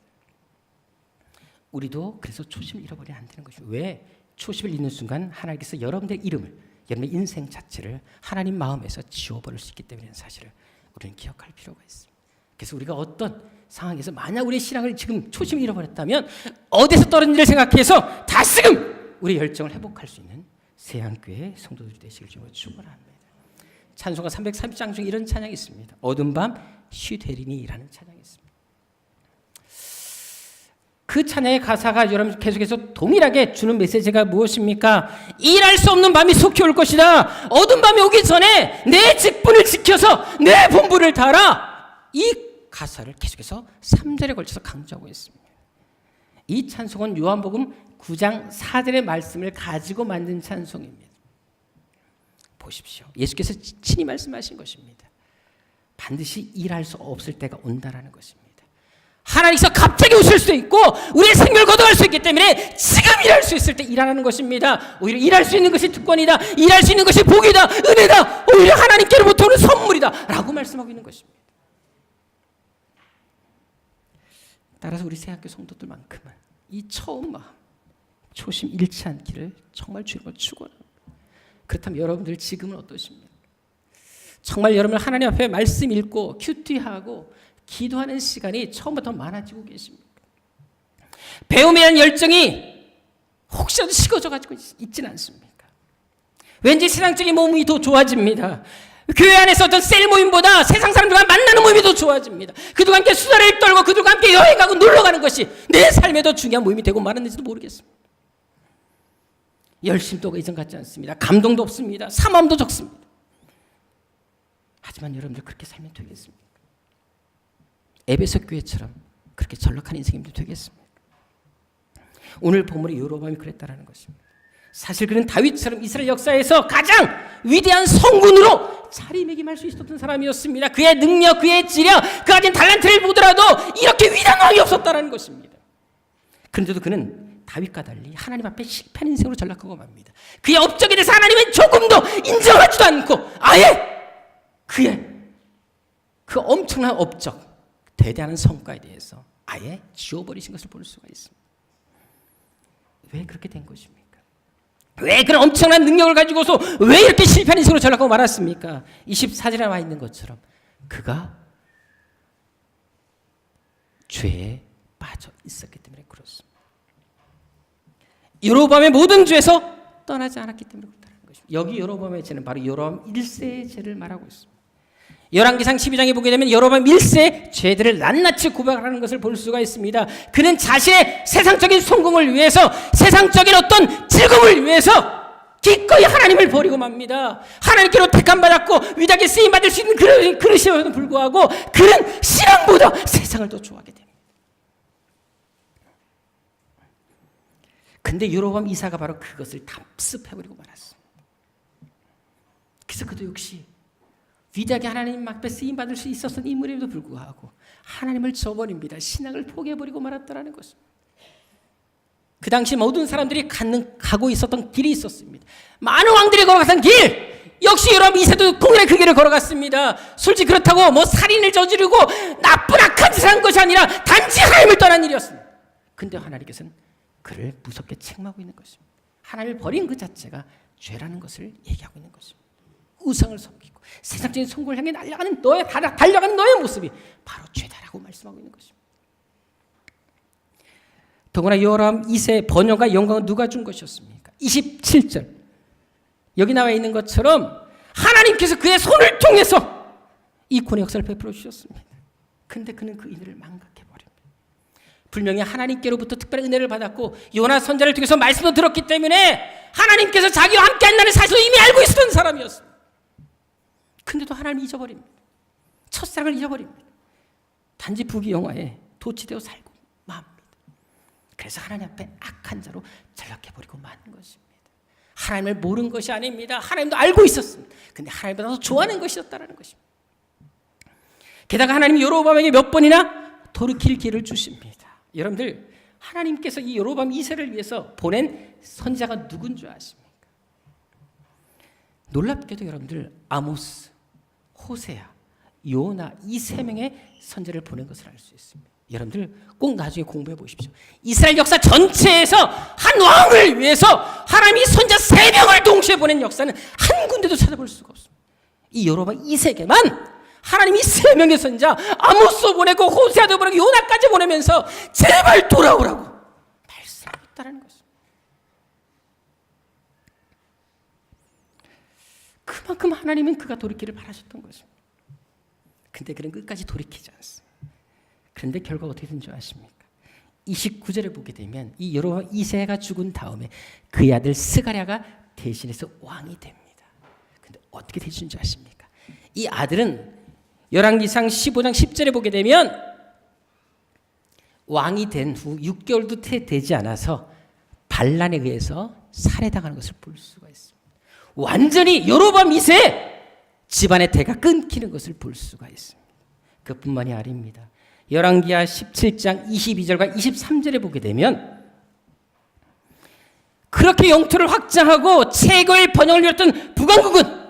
우리도 그래서 초심을 잃어버리면 안 되는 것이죠. 왜? 초심을 잃는 순간 하나님께서 여러분들의 이름을 여러분의 인생 자체를 하나님 마음에서 지워버릴 수 있기 때문에 사실을 우리는 기억할 필요가 있습니다. 그래서 우리가 어떤 상황에서 만약 우리의 신앙을 지금 초심을 잃어버렸다면 어디서 떨어진지를 생각해서 다시금 우리의 열정을 회복할 수 있는 세안교회 성도들이 되시길 주님으로 축원합니다. 찬송가 330장 중에 이런 찬양이 있습니다. 어두운 밤 쉬되리니라는 찬양이 있습니다. 그 찬양의 가사가 여러분 계속해서 동일하게 주는 메시지가 무엇입니까? 일할 수 없는 밤이 속히 올 것이다. 어두운 밤이 오기 전에 내 직분을 지켜서 내 본분을 다하라. 이 가사를 계속해서 3절에 걸쳐서 강조하고 있습니다. 이 찬송은 요한복음 9장 4절의 말씀을 가지고 만든 찬송입니다. 보십시오. 예수께서 친히 말씀하신 것입니다. 반드시 일할 수 없을 때가 온다라는 것입니다. 하나님께서 갑자기 오실 수 있고 우리의 생명을 거둬갈 수 있기 때문에 지금 일할 수 있을 때 일하라는 것입니다. 오히려 일할 수 있는 것이 특권이다. 일할 수 있는 것이 복이다. 은혜다. 오히려 하나님께로부터 오는 선물이다 라고 말씀하고 있는 것입니다. 따라서 우리 세학교 성도들만큼은 이 처음 마음, 초심 잃지 않기를 정말 주님을 축원합니다. 그렇다면 여러분들 지금은 어떠십니까? 정말 여러분 하나님 앞에 말씀 읽고 큐티하고 기도하는 시간이 처음부터 많아지고 계십니까? 배움에 대한 열정이 혹시라도 식어져가지고 있지는 않습니까? 왠지 세상적인 모임이 더 좋아집니다. 교회 안에서 어떤 셀 모임보다 세상 사람들과 만나는 모임이 더 좋아집니다. 그들과 함께 수다를 떨고 그들과 함께 여행 가고 놀러 가는 것이 내 삶에 더 중요한 모임이 되고 말았는지도 모르겠습니다. 열심도가 이전 같지 않습니다. 감동도 없습니다. 사모함도 적습니다. 하지만 여러분들 그렇게 살면 되겠습니까? 에베소 교회처럼 그렇게 전락한 인생이면 되겠습니까? 오늘 본문의 여로보암이 그랬다라는 것입니다. 사실 그는 다윗처럼 이스라엘 역사에서 가장 위대한 성군으로 자리매김할 수 있었던 사람이었습니다. 그의 능력, 그의 지력, 그 가진 달란트를 보더라도 이렇게 위대한 왕이 없었다는 것입니다. 그런데도 그는 다윗과 달리 하나님 앞에 실패한 인생으로 전락하고 맙니다. 그의 업적에 대해서 하나님은 조금도 인정하지도 않고 아예 그의 그 엄청난 업적, 대단한 성과에 대해서 아예 지워버리신 것을 볼 수가 있습니다. 왜 그렇게 된 것입니까? 왜 그런 엄청난 능력을 가지고서 왜 이렇게 실패한 인생으로 전락하고 말았습니까? 24절에 나와 있는 것처럼 그가 죄에 빠져 있었기 때문에 그렇습니다. 여로보암의 모든 죄에서 떠나지 않았기 때문에 그렇다는 것입니다. 여기 여로보암의 죄는 바로 여로보암 1세의 죄를 말하고 있습니다. 열왕기상 12장에 보게 되면 여로보암 1세의 죄들을 낱낱이 고백하는 것을 볼 수가 있습니다. 그는 자신의 세상적인 성공을 위해서, 세상적인 어떤 즐거움을 위해서 기꺼이 하나님을 버리고 맙니다. 하나님께로 택함받았고 위대하게 쓰임받을 수 있는 그릇이어도 불구하고 그는 신앙보다 세상을 더 좋아하게 됩니다. 근데 여로보암 이사가 바로 그것을 답습해버리고 말았습니다. 그래서 그도 역시 위대하게 하나님 앞에 쓰임받을 수 있었던 인물임에도 불구하고 하나님을 저버립니다. 신앙을 포기해버리고 말았다는 것입니다. 그 당시 모든 사람들이 가고 있었던 길이 있었습니다. 많은 왕들이 걸어갔던 길, 역시 여러분 이세도 동일하게 그 길을 걸어갔습니다. 솔직히 그렇다고 뭐 살인을 저지르고 나쁜 악한 짓을 한 것이 아니라 단지 하나님을 떠난 일이었습니다. 근데 하나님께서는 그를 무섭게 책망하고 있는 것입니다. 하나님을 버린 그 자체가 죄라는 것을 얘기하고 있는 것입니다. 우상을 섬기고 세상적인 성공을 향해 달려가는 너의 모습이 바로 죄다라고 말씀하고 있는 것입니다. 더구나 여로보암 2세의 번영과 영광은 누가 준 것이었습니까? 27절 여기 나와 있는 것처럼 하나님께서 그의 손을 통해서 이 구원의 역사를 베풀어 주셨습니다. 그런데 그는 그 은혜를 망각해버립니다. 분명히 하나님께로부터 특별한 은혜를 받았고 요나 선지자를 통해서 말씀도 들었기 때문에 하나님께서 자기와 함께 한다는 사실을 이미 알고 있었던 사람이었습니다. 근데도 하나님을 잊어버립니다. 첫사랑을 잊어버립니다. 단지 부귀영화에 도취되어 살고 맙니다. 그래서 하나님 앞에 악한 자로 전락해버리고 마는 것입니다. 하나님을 모르는 것이 아닙니다. 하나님도 알고 있었습니다. 근데 하나님보다 더 좋아하는 것이었다는 것입니다. 게다가 하나님이 여로보암에게 몇 번이나 돌이킬 기회를 주십니다. 여러분들 하나님께서 이 여로보암 2세를 위해서 보낸 선지자가 누군 줄 아십니까? 놀랍게도 여러분들 아모스, 호세아, 요나 이 세 명의 선지자를 보낸 것을 알 수 있습니다. 여러분들 꼭 나중에 공부해 보십시오. 이스라엘 역사 전체에서 한 왕을 위해서 하나님이 선지자 3명을 동시에 보낸 역사는 한 군데도 찾아볼 수가 없습니다. 이 여로보암 2세계만 하나님이 3명의 선지자 아모스 보내고 호세아도 보내고 요나까지 보내면서 제발 돌아오라고 말씀했다는 것입니다. 그만큼 하나님은 그가 돌이키를 바라셨던 것입니다. 근데 그는 끝까지 돌이키지 않습니다. 그런데 결과 어떻게 된 줄 아십니까? 29절에 보게 되면 이 여로보암 2세가 죽은 다음에 그의 아들 스가랴가 대신해서 왕이 됩니다. 근데 어떻게 되신 줄 아십니까? 이 아들은 열왕기상 15장 10절에 보게 되면 왕이 된 후 6개월도 되지 않아서 반란에 의해서 살해당하는 것을 볼 수가 있습니다. 완전히 여로보암 2세 집안의 대가 끊기는 것을 볼 수가 있습니다. 그뿐만이 아닙니다. 열왕기하 17장 22절과 23절에 보게 되면 그렇게 영토를 확장하고 최고의 번영을 이뤘던 북왕국은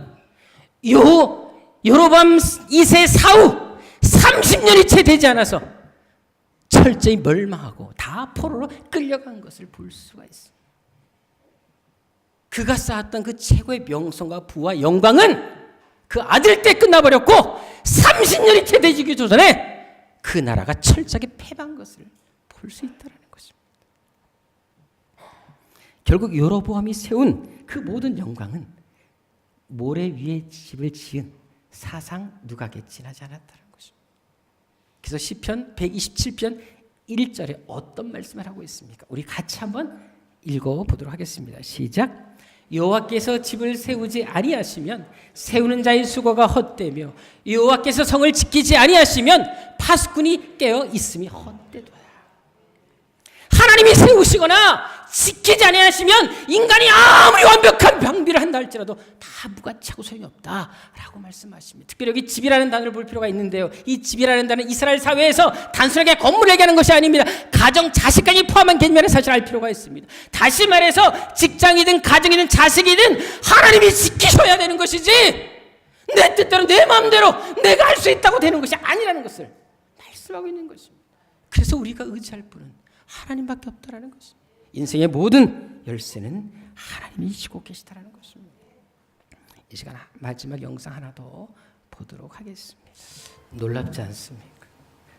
여로보암 2세 사후 30년이 채 되지 않아서 철저히 멸망하고 다 포로로 끌려간 것을 볼 수가 있습니다. 그가 쌓았던 그 최고의 명성과 부와 영광은 그 아들 때 끝나버렸고 30년이 채 되기 전에 그 나라가 철저하게 패배한 것을 볼 수 있다는 것입니다. 결국 여로보암이 세운 그 모든 영광은 모래 위에 집을 지은 사상 누각에 지나지 않았다는 것입니다. 그래서 시편 127편 1절에 어떤 말씀을 하고 있습니까? 우리 같이 한번 읽어보도록 하겠습니다. 시작. 여호와께서 집을 세우지 아니하시면 세우는 자의 수고가 헛되며 여호와께서 성을 지키지 아니하시면 파수꾼이 깨어 있음이 헛되도다. 하나님이 세우시거나 지키지 아니하시면 인간이 아무리 완벽한 방비를 한다 할지라도 다 무가치하고 소용이 없다라고 말씀하십니다. 특별히 여기 집이라는 단어를 볼 필요가 있는데요. 이 집이라는 단어는 이스라엘 사회에서 단순하게 건물을 얘기하는 것이 아닙니다. 가정, 자식까지 포함한 개념을 사실 알 필요가 있습니다. 다시 말해서 직장이든 가정이든 자식이든 하나님이 지키셔야 되는 것이지 내 뜻대로 내 마음대로 내가 할 수 있다고 되는 것이 아니라는 것을 말씀하고 있는 것입니다. 그래서 우리가 의지할 분은 하나님밖에 없다라는 것입니다. 인생의 모든 열쇠는 하나님이 쥐고 계시다라는 것입니다. 이 시간 마지막 영상 하나 더 보도록 하겠습니다. 놀랍지 않습니까?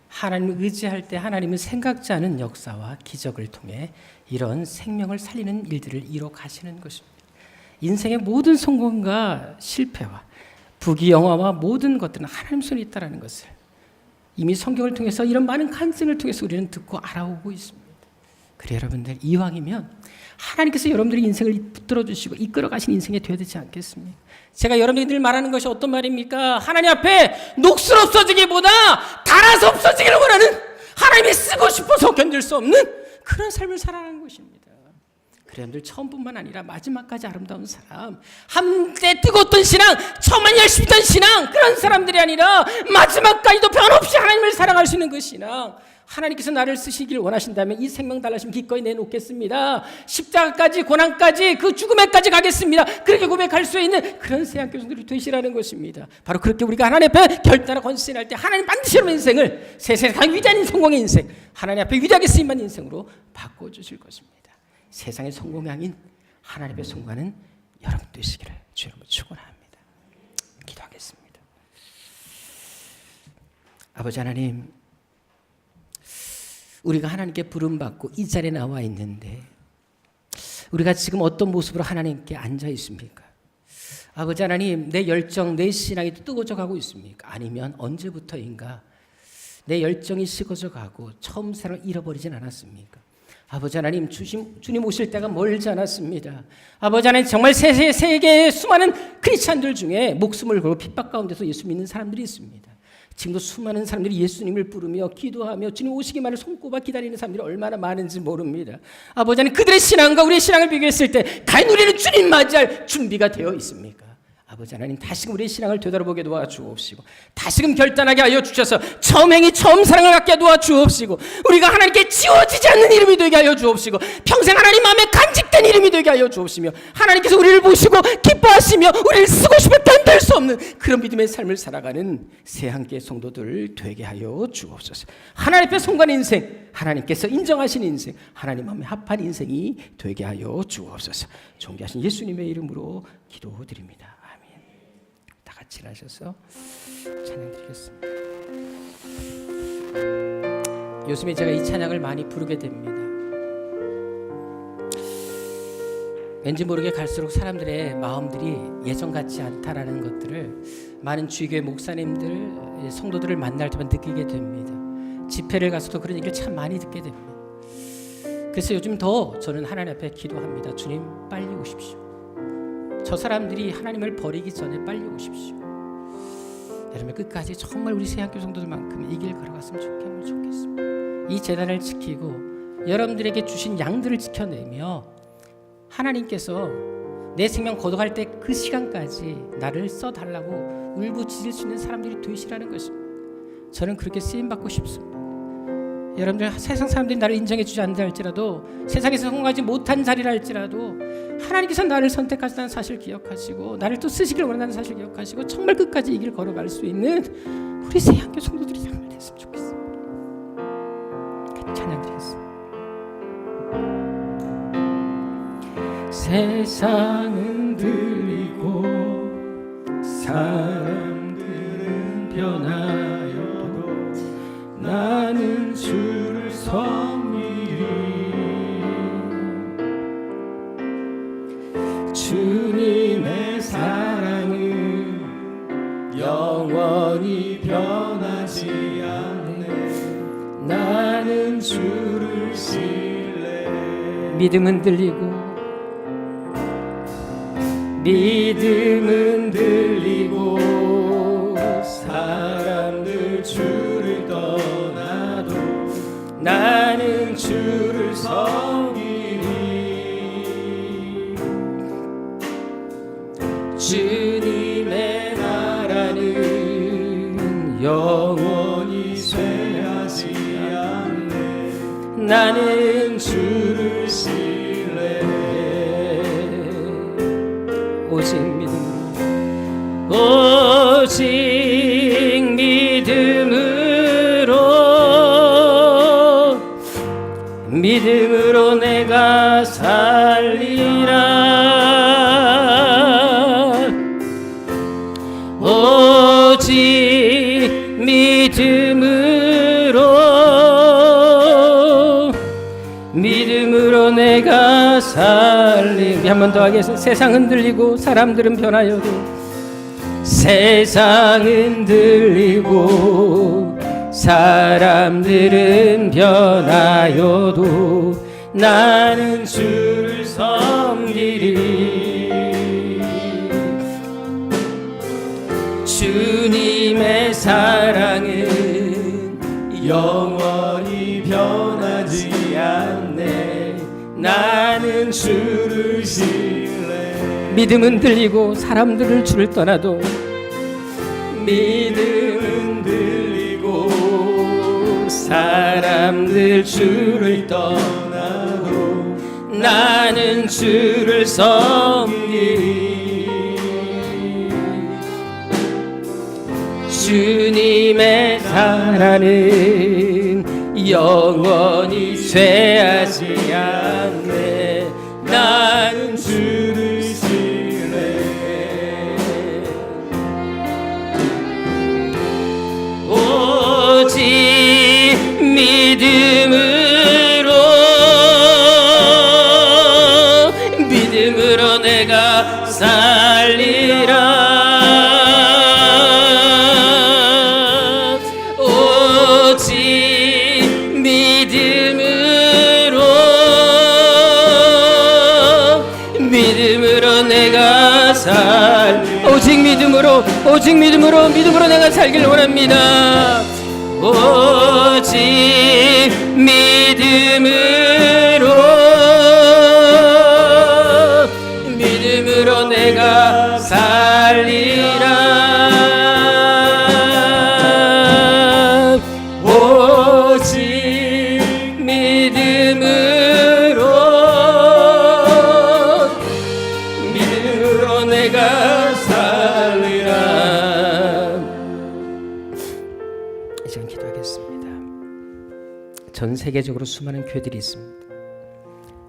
하나님을 의지할 때 하나님은 생각지 않은 역사와 기적을 통해 이런 생명을 살리는 일들을 이뤄 가시는 것입니다. 인생의 모든 성공과 실패와 부귀영화와 모든 것들은 하나님 손에 있다는 것을 이미 성경을 통해서 이런 많은 간증을 통해서 우리는 듣고 알아오고 있습니다. 그래 여러분들, 이왕이면 하나님께서 여러분들의 인생을 붙들어 주시고 이끌어 가신 인생이 되어야 되지 않겠습니까? 제가 여러분들이 늘 말하는 것이 어떤 말입니까? 하나님 앞에 녹슬 없어지기보다 달아서 없어지기를 원하는, 하나님이 쓰고 싶어서 견딜 수 없는 그런 삶을 살아가는 것입니다. 그래 여러분들, 처음뿐만 아니라 마지막까지 아름다운 사람, 한때 뜨거웠던 신앙, 처음만 열심히 했던 신앙, 그런 사람들이 아니라 마지막까지도 변함없이 하나님을 사랑할 수 있는 그 신앙, 하나님께서 나를 쓰시길 원하신다면 이 생명 달라심 기꺼이 내놓겠습니다. 십자가까지, 고난까지, 그 죽음에까지 가겠습니다. 그렇게 고백할 수 있는 그런 세상 교성들이 되시라는 것입니다. 바로 그렇게 우리가 하나님 앞에 결단하고 헌신할 때 하나님 반드시 여러분 인생을 세상에 가장 위대한 성공의 인생, 하나님 앞에 위대하게 쓰임받는 인생으로 바꿔주실 것입니다. 세상의 성공이 아닌 하나님 앞에 성공하는 여러분 되시기를 주님으로 축원합니다. 기도하겠습니다. 아버지 하나님, 우리가 하나님께 부름받고 이 자리에 나와 있는데 우리가 지금 어떤 모습으로 하나님께 앉아 있습니까? 아버지 하나님, 내 열정, 내 신앙이 뜨거워져 가고 있습니까? 아니면 언제부터인가 내 열정이 식어져 가고 처음 사랑을 잃어버리진 않았습니까? 아버지 하나님, 주님 오실 때가 멀지 않았습니다. 아버지 하나님, 정말 세계의 수많은 크리스찬들 중에 목숨을 걸고 핍박 가운데서 예수 믿는 사람들이 있습니다. 지금도 수많은 사람들이 예수님을 부르며 기도하며 주님 오시기만을 손꼽아 기다리는 사람들이 얼마나 많은지 모릅니다. 아버지 하나님, 그들의 신앙과 우리의 신앙을 비교했을 때 과연 우리는 주님 맞이할 준비가 되어 있습니까? 아버지 하나님, 다시금 우리의 신앙을 되돌아보게 도와주옵시고 다시금 결단하게 하여 주셔서 처음 행위 처음 사랑을 갖게 도와주옵시고 우리가 하나님께 지워지지 않는 이름이 되게 하여 주옵시고 평생 하나님 마음에 간직된 이름이 되게 하여 주옵시며 하나님께서 우리를 보시고 기뻐하시며 우리를 쓰고 싶어 견딜 수 없는 그런 믿음의 삶을 살아가는 새함께 성도들 되게 하여 주옵소서. 하나님 앞에 송가는 인생, 하나님께서 인정하신 인생, 하나님 마음에 합한 인생이 되게 하여 주옵소서. 존귀하신 예수님의 이름으로 기도드립니다. 같이 일하셔서 찬양드리겠습니다. 요즘에 제가 이 찬양을 많이 부르게 됩니다. 왠지 모르게 갈수록 사람들의 마음들이 예전 같지 않다라는 것들을 많은 주의교회 목사님들, 성도들을 만날 때마다 느끼게 됩니다. 집회를 가서도 그런 얘기를 참 많이 듣게 됩니다. 그래서 요즘 더 저는 하나님 앞에 기도합니다. 주님, 빨리 오십시오. 저 사람들이 하나님을 버리기 전에 빨리 오십시오. 여러분, 끝까지 정말 우리 새학교 성도들만큼 이 길 걸어갔으면 좋겠습니다. 이 재단을 지키고 여러분들에게 주신 양들을 지켜내며 하나님께서 내 생명 거둬갈 때 그 시간까지 나를 써달라고 울부짖을 수 있는 사람들이 되시라는 것입니다. 저는 그렇게 쓰임받고 싶습니다. 여러분들, 세상 사람들이 나를 인정해 주지 않는다 할지라도, 세상에서 성공하지 못한 자리라 할지라도 하나님께서 나를 선택하신다는 사실 기억하시고 나를 또 쓰시길 원한다는 사실 기억하시고 정말 끝까지 이 길 걸어갈 수 있는 우리 새학교 성도들이 정말 됐으면 좋겠습니다. 찬양드리겠습니다. 세상은 들리고 사람들은 변하여도 나는 주를 섬기리. 주님의 사랑은 영원히 변하지 않네. 나는 주를 신뢰. 믿음은 들리고 사람들 주를 떠나도 나는 주를 섬기리. 주님의 나라는 영원히 쇠하지 않네. 나는 주를 신뢰해. 오직 믿음으로, 오직 믿음으로 내가 살리라. 오직 믿음으로 내가 살리라. 한 번 더 하겠습니다. 세상 흔들리고 사람들은 변하여도, 세상 흔들리고 사람들은 변하여도 나는 주를 섬기리. 주님의 사랑은 영원히 변하지 않네. 나는 주를 신뢰. 믿음은 들리고 사람들을 주를 떠나도, 믿음은 들리고 사람들 주를 떠나도 나는 주를 섬기리. 주님의 사랑은 영원히 쇠하지 않네. 나는 주를 신뢰해. 오직 믿음으로 내가 살리라. 오직 믿음으로 내가 오직 믿음으로 내가 살길 원합니다. 오직 믿음으로 내가 살리라. 오직 믿음으로 내가 살리라. 이 시간 기도하겠습니다. 전 세계적으로 수많은 교회들이 있습니다.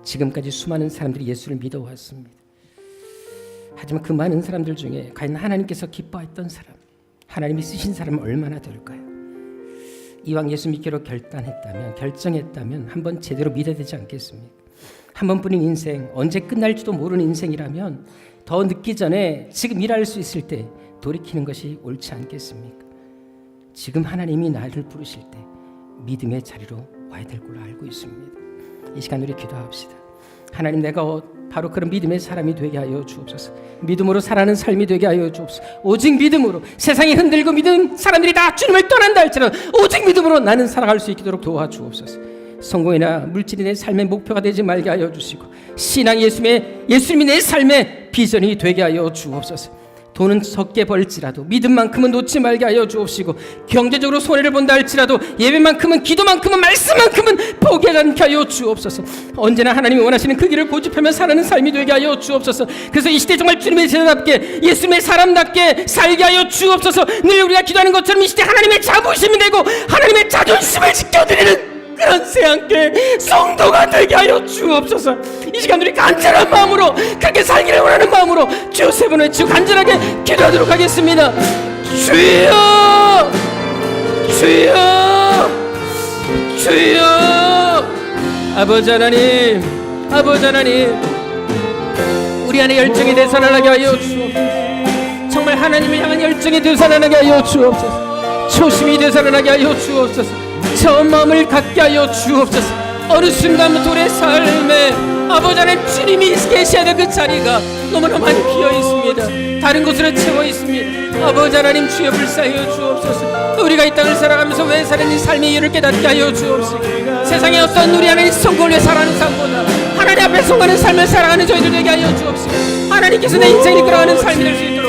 지금까지 수많은 사람들이 예수를 믿어왔습니다. 하지만 그 많은 사람들 중에 과연 하나님께서 기뻐했던 사람, 하나님이 쓰신 사람은 얼마나 될까요? 이왕 예수 믿기로 결정했다면 한번 제대로 믿어야 되지 않겠습니까? 한 번뿐인 인생, 언제 끝날지도 모르는 인생이라면 더 늦기 전에 지금 일할 수 있을 때 돌이키는 것이 옳지 않겠습니까? 지금 하나님이 나를 부르실 때 믿음의 자리로 와야 될 걸로 알고 있습니다. 이 시간 우리 기도합시다. 하나님, 내가 바로 그런 믿음의 사람이 되게 하여 주옵소서. 믿음으로 살아가는 삶이 되게 하여 주옵소서. 오직 믿음으로, 세상이 흔들고 믿음 사람들이 다 주님을 떠난다 할지라도 오직 믿음으로 나는 살아갈 수 있도록 도와주옵소서. 성공이나 물질이 내 삶의 목표가 되지 말게 하여 주시고, 신앙이 예수님이 내 삶의 비전이 되게 하여 주옵소서. 돈은 적게 벌지라도 믿음만큼은 놓지 말게 하여 주옵시고, 경제적으로 손해를 본다 할지라도 예배만큼은, 기도만큼은, 말씀만큼은 포기하지 않게 하여 주옵소서. 언제나 하나님이 원하시는 그 길을 고집하며 살아가는 삶이 되게 하여 주옵소서. 그래서 이 시대 정말 주님의 제자답게, 예수님의 사람답게 살게 하여 주옵소서. 늘 우리가 기도하는 것처럼 이 시대 하나님의 자부심이 되고 하나님의 자존심을 지켜드리는 그런 새함께 성도가 되게 하여 주옵소서. 이 시간 우리 간절한 마음으로, 그렇게 살기를 원하는 마음으로 주 세 번 외치고 간절하게 기도하도록 하겠습니다. 주여, 주여, 주여. 아버지 하나님, 아버지 하나님, 우리 안에 열정이 되살아나게 하여 주옵소서. 정말 하나님을 향한 열정이 되살아나게 하여 주옵소서. 초심이 되살아나게 하여 주옵소서. 처음 마음을 갖게 하여 주옵소서. 어느 순간부터 우리의 삶에 아버지 하나님 주님이 계셔야 될 그 자리가 너무나 많이 비어 있습니다. 다른 곳으로 채워 있습니다. 아버지 하나님, 주여 불쌍히 주옵소서. 우리가 이 땅을 살아가면서 왜 사는지 삶의 이유를 깨닫게 하여 주옵소서. 세상에 어떤 우리 하나님 성공을 위해 살아가는 삶보다 하나님 앞에 성공하는 삶을 살아가는 저희들 되게 하여 주옵소서. 하나님께서 내 인생을 이끌어가는 삶이 될 수 있도록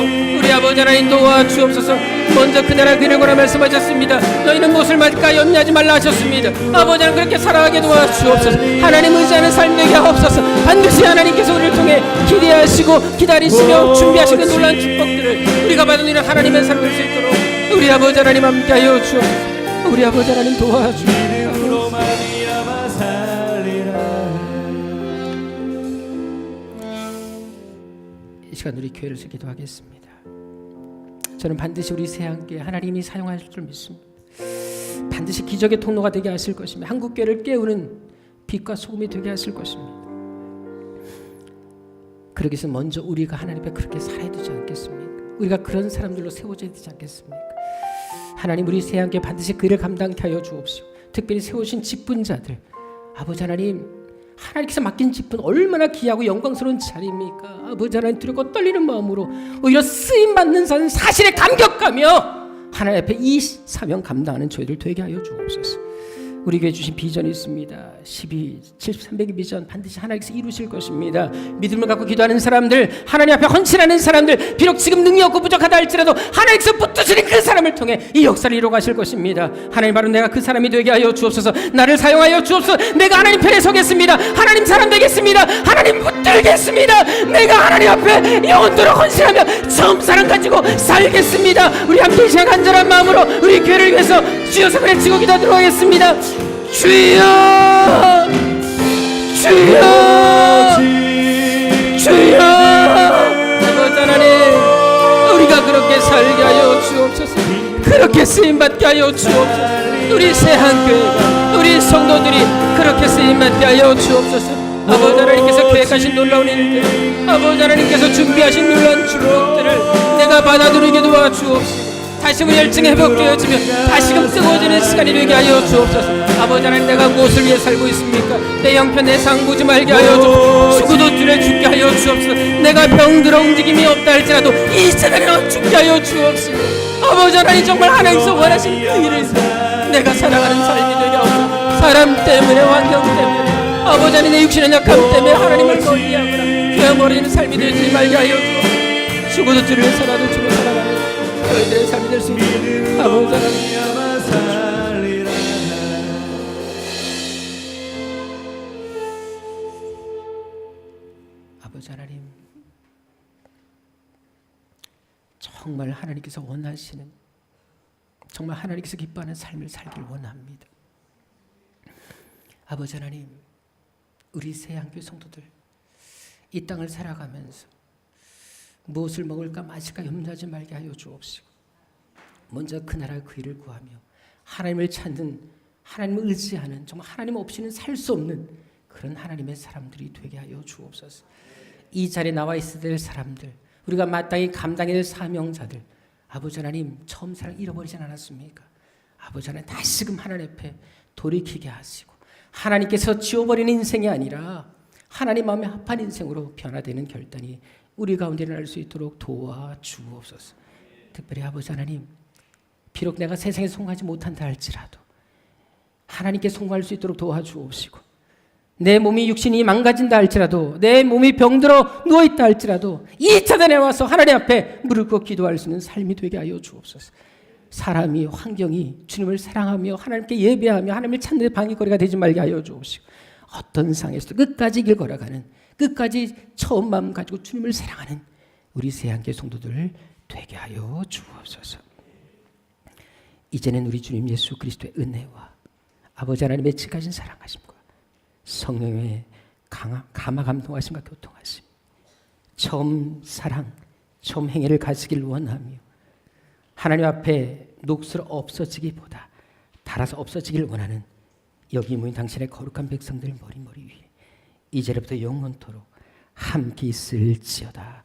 우리 아버지 하나님 도와주옵소서. 먼저 그 나라 그를 권하 말씀하셨습니다. 너희는 무엇을 맞을까 염려하지 말라 하셨습니다. 아버지 하나님 그렇게 살아가게 도와주옵소서. 하나님 의지하는 삶 되게 하옵소서. 반드시 하나님께서 우리를 통해 기대하시고 기다리시며 준비하시는 놀라운 축복들을 우리가 받은 이는 하나님의 삶을 수 있도록 우리 아버지 하나님 함께하여 주옵소서. 우리 아버지 하나님 도와주옵소서. 이름으로 말미암아 살리라. 이 시간 우리 교회를 위해서 기도하겠습니다. 저는 반드시 우리 새한교회 하나님이 사용하실 줄 믿습니다. 반드시 기적의 통로가 되게 하실 것입니다. 한국교회를 깨우는 빛과 소금이 되게 하실 것입니다. 그러기 위해서 먼저 우리가 하나님 앞에 그렇게 살아야 되지 않겠습니까? 우리가 그런 사람들로 세워져야 되지 않겠습니까? 하나님 우리 새한교회 반드시 그 일을 감당케 하여 주옵시오. 특별히 세우신 직분자들 아버지 하나님, 하나님께서 맡긴 직분 얼마나 귀하고 영광스러운 자리입니까? 아버지 하나님 두렵고 떨리는 마음으로 오히려 쓰임받는 사실에 감격하며 하나님 앞에 이 사명 감당하는 저희들 되게 하여 주옵소서. 우리 교회 주신 비전이 있습니다. 12, 70, 300의 비전 반드시 하나님께서 이루실 것입니다. 믿음을 갖고 기도하는 사람들, 하나님 앞에 헌신하는 사람들, 비록 지금 능력이 없고 부족하다 할지라도 하나님께서 붙드시는 그 사람을 통해 이 역사를 이루어 가실 것입니다. 하나님 바로 내가 그 사람이 되게 하여 주옵소서. 나를 사용하여 주옵소서. 내가 하나님 편에 서겠습니다. 하나님 사람 되겠습니다. 하나님 붙들겠습니다. 내가 하나님 앞에 영원토록 헌신하며 처음 사랑 가지고 살겠습니다. 우리 함께 이 시간 간절한 마음으로 우리 교회를 위해서 주여 손을 치고 기도하도록 하겠습니다. 주여 주여 주여 아버지 하나님 우리가 그렇게 살게 하여 주옵소서. 그렇게 쓰임받게 하여 주옵소서. 우리 새한교회가 우리 성도들이 그렇게 쓰임받게 하여 주옵소서. 아버지 하나님께서 계획하신 놀라운 일들, 아버지 하나님께서 준비하신 놀라운 축복들을 내가 받아들이게 도와주옵소서. 다시금 열정이 회복되어지며 다시금 뜨거워지는 시간이 되게 하여 주옵소서. 아버지 하나님 내가 무엇을 위해 살고 있습니까? 내 형편 내 상 보지 말게 하여 주옵소서. 죽어도 줄에 죽게 하여 주옵소서. 내가 병들어 움직임이 없다 할지라도 이 시간에 죽게 하여 주옵소서. 아버지 하나님 정말 하나님께서 원하신 그 일을 내가 살아가는 삶이 되게 하옵소서. 사람 때문에 환경 때문에 아버지 하나님 내 육신의 약함 때문에 하나님을 멀리하거나 되어버리는 삶이 되지 말게 하여 주옵소서. 죽어도 줄을 살아도 주고 살아가는 저희들의 삶이 될 수 있는 아버지 하나님 아버지 하나님 정말 하나님께서 원하시는 정말 하나님께서 기뻐하는 삶을 살기를 원합니다. 아버지 하나님 우리 새한교회 성도들 이 땅을 살아가면서 무엇을 먹을까 마실까 염려하지 말게 하여 주옵시고 먼저 그 나라 그 일을 구하며 하나님을 찾는 하나님을 의지하는 정말 하나님 없이는 살 수 없는 그런 하나님의 사람들이 되게 하여 주옵소서. 이 자리에 나와 있어야 될 사람들 우리가 마땅히 감당해야 될 사명자들 아버지 하나님 처음 사랑 잃어버리진 않았습니까? 아버지 하나님 다시금 하나님 앞에 돌이키게 하시고 하나님께서 지워버리는 인생이 아니라 하나님 마음에 합한 인생으로 변화되는 결단이 우리 가운데 일어날 수 있도록 도와주옵소서. 특별히 아버지 하나님 비록 내가 세상에 송하지 못한다 할지라도 하나님께 송할 수 있도록 도와주옵시고 내 몸이 육신이 망가진다 할지라도 내 몸이 병들어 누워있다 할지라도 이 차단에 와서 하나님 앞에 무릎 꿇고 기도할 수 있는 삶이 되게 하여 주옵소서. 사람이 환경이 주님을 사랑하며 하나님께 예배하며 하나님을 찾는 방해거리가 되지 말게 하여 주옵시고 어떤 상에서도 끝까지 길 걸어가는 끝까지 처음 마음 가지고 주님을 사랑하는 우리 새한교회 성도들 되게 하여 주옵소서. 이제는 우리 주님 예수 그리스도의 은혜와 아버지 하나님의 지가진 사랑하심과 성령의 감화 감동하심과 교통하심 처음 사랑 처음 행위를 가지길 원하며 하나님 앞에 녹슬어 없어지기보다 닳아서 없어지길 원하는 여기 모인 당신의 거룩한 백성들 머리 위에 이제부터 영원토록 함께 있을지어다.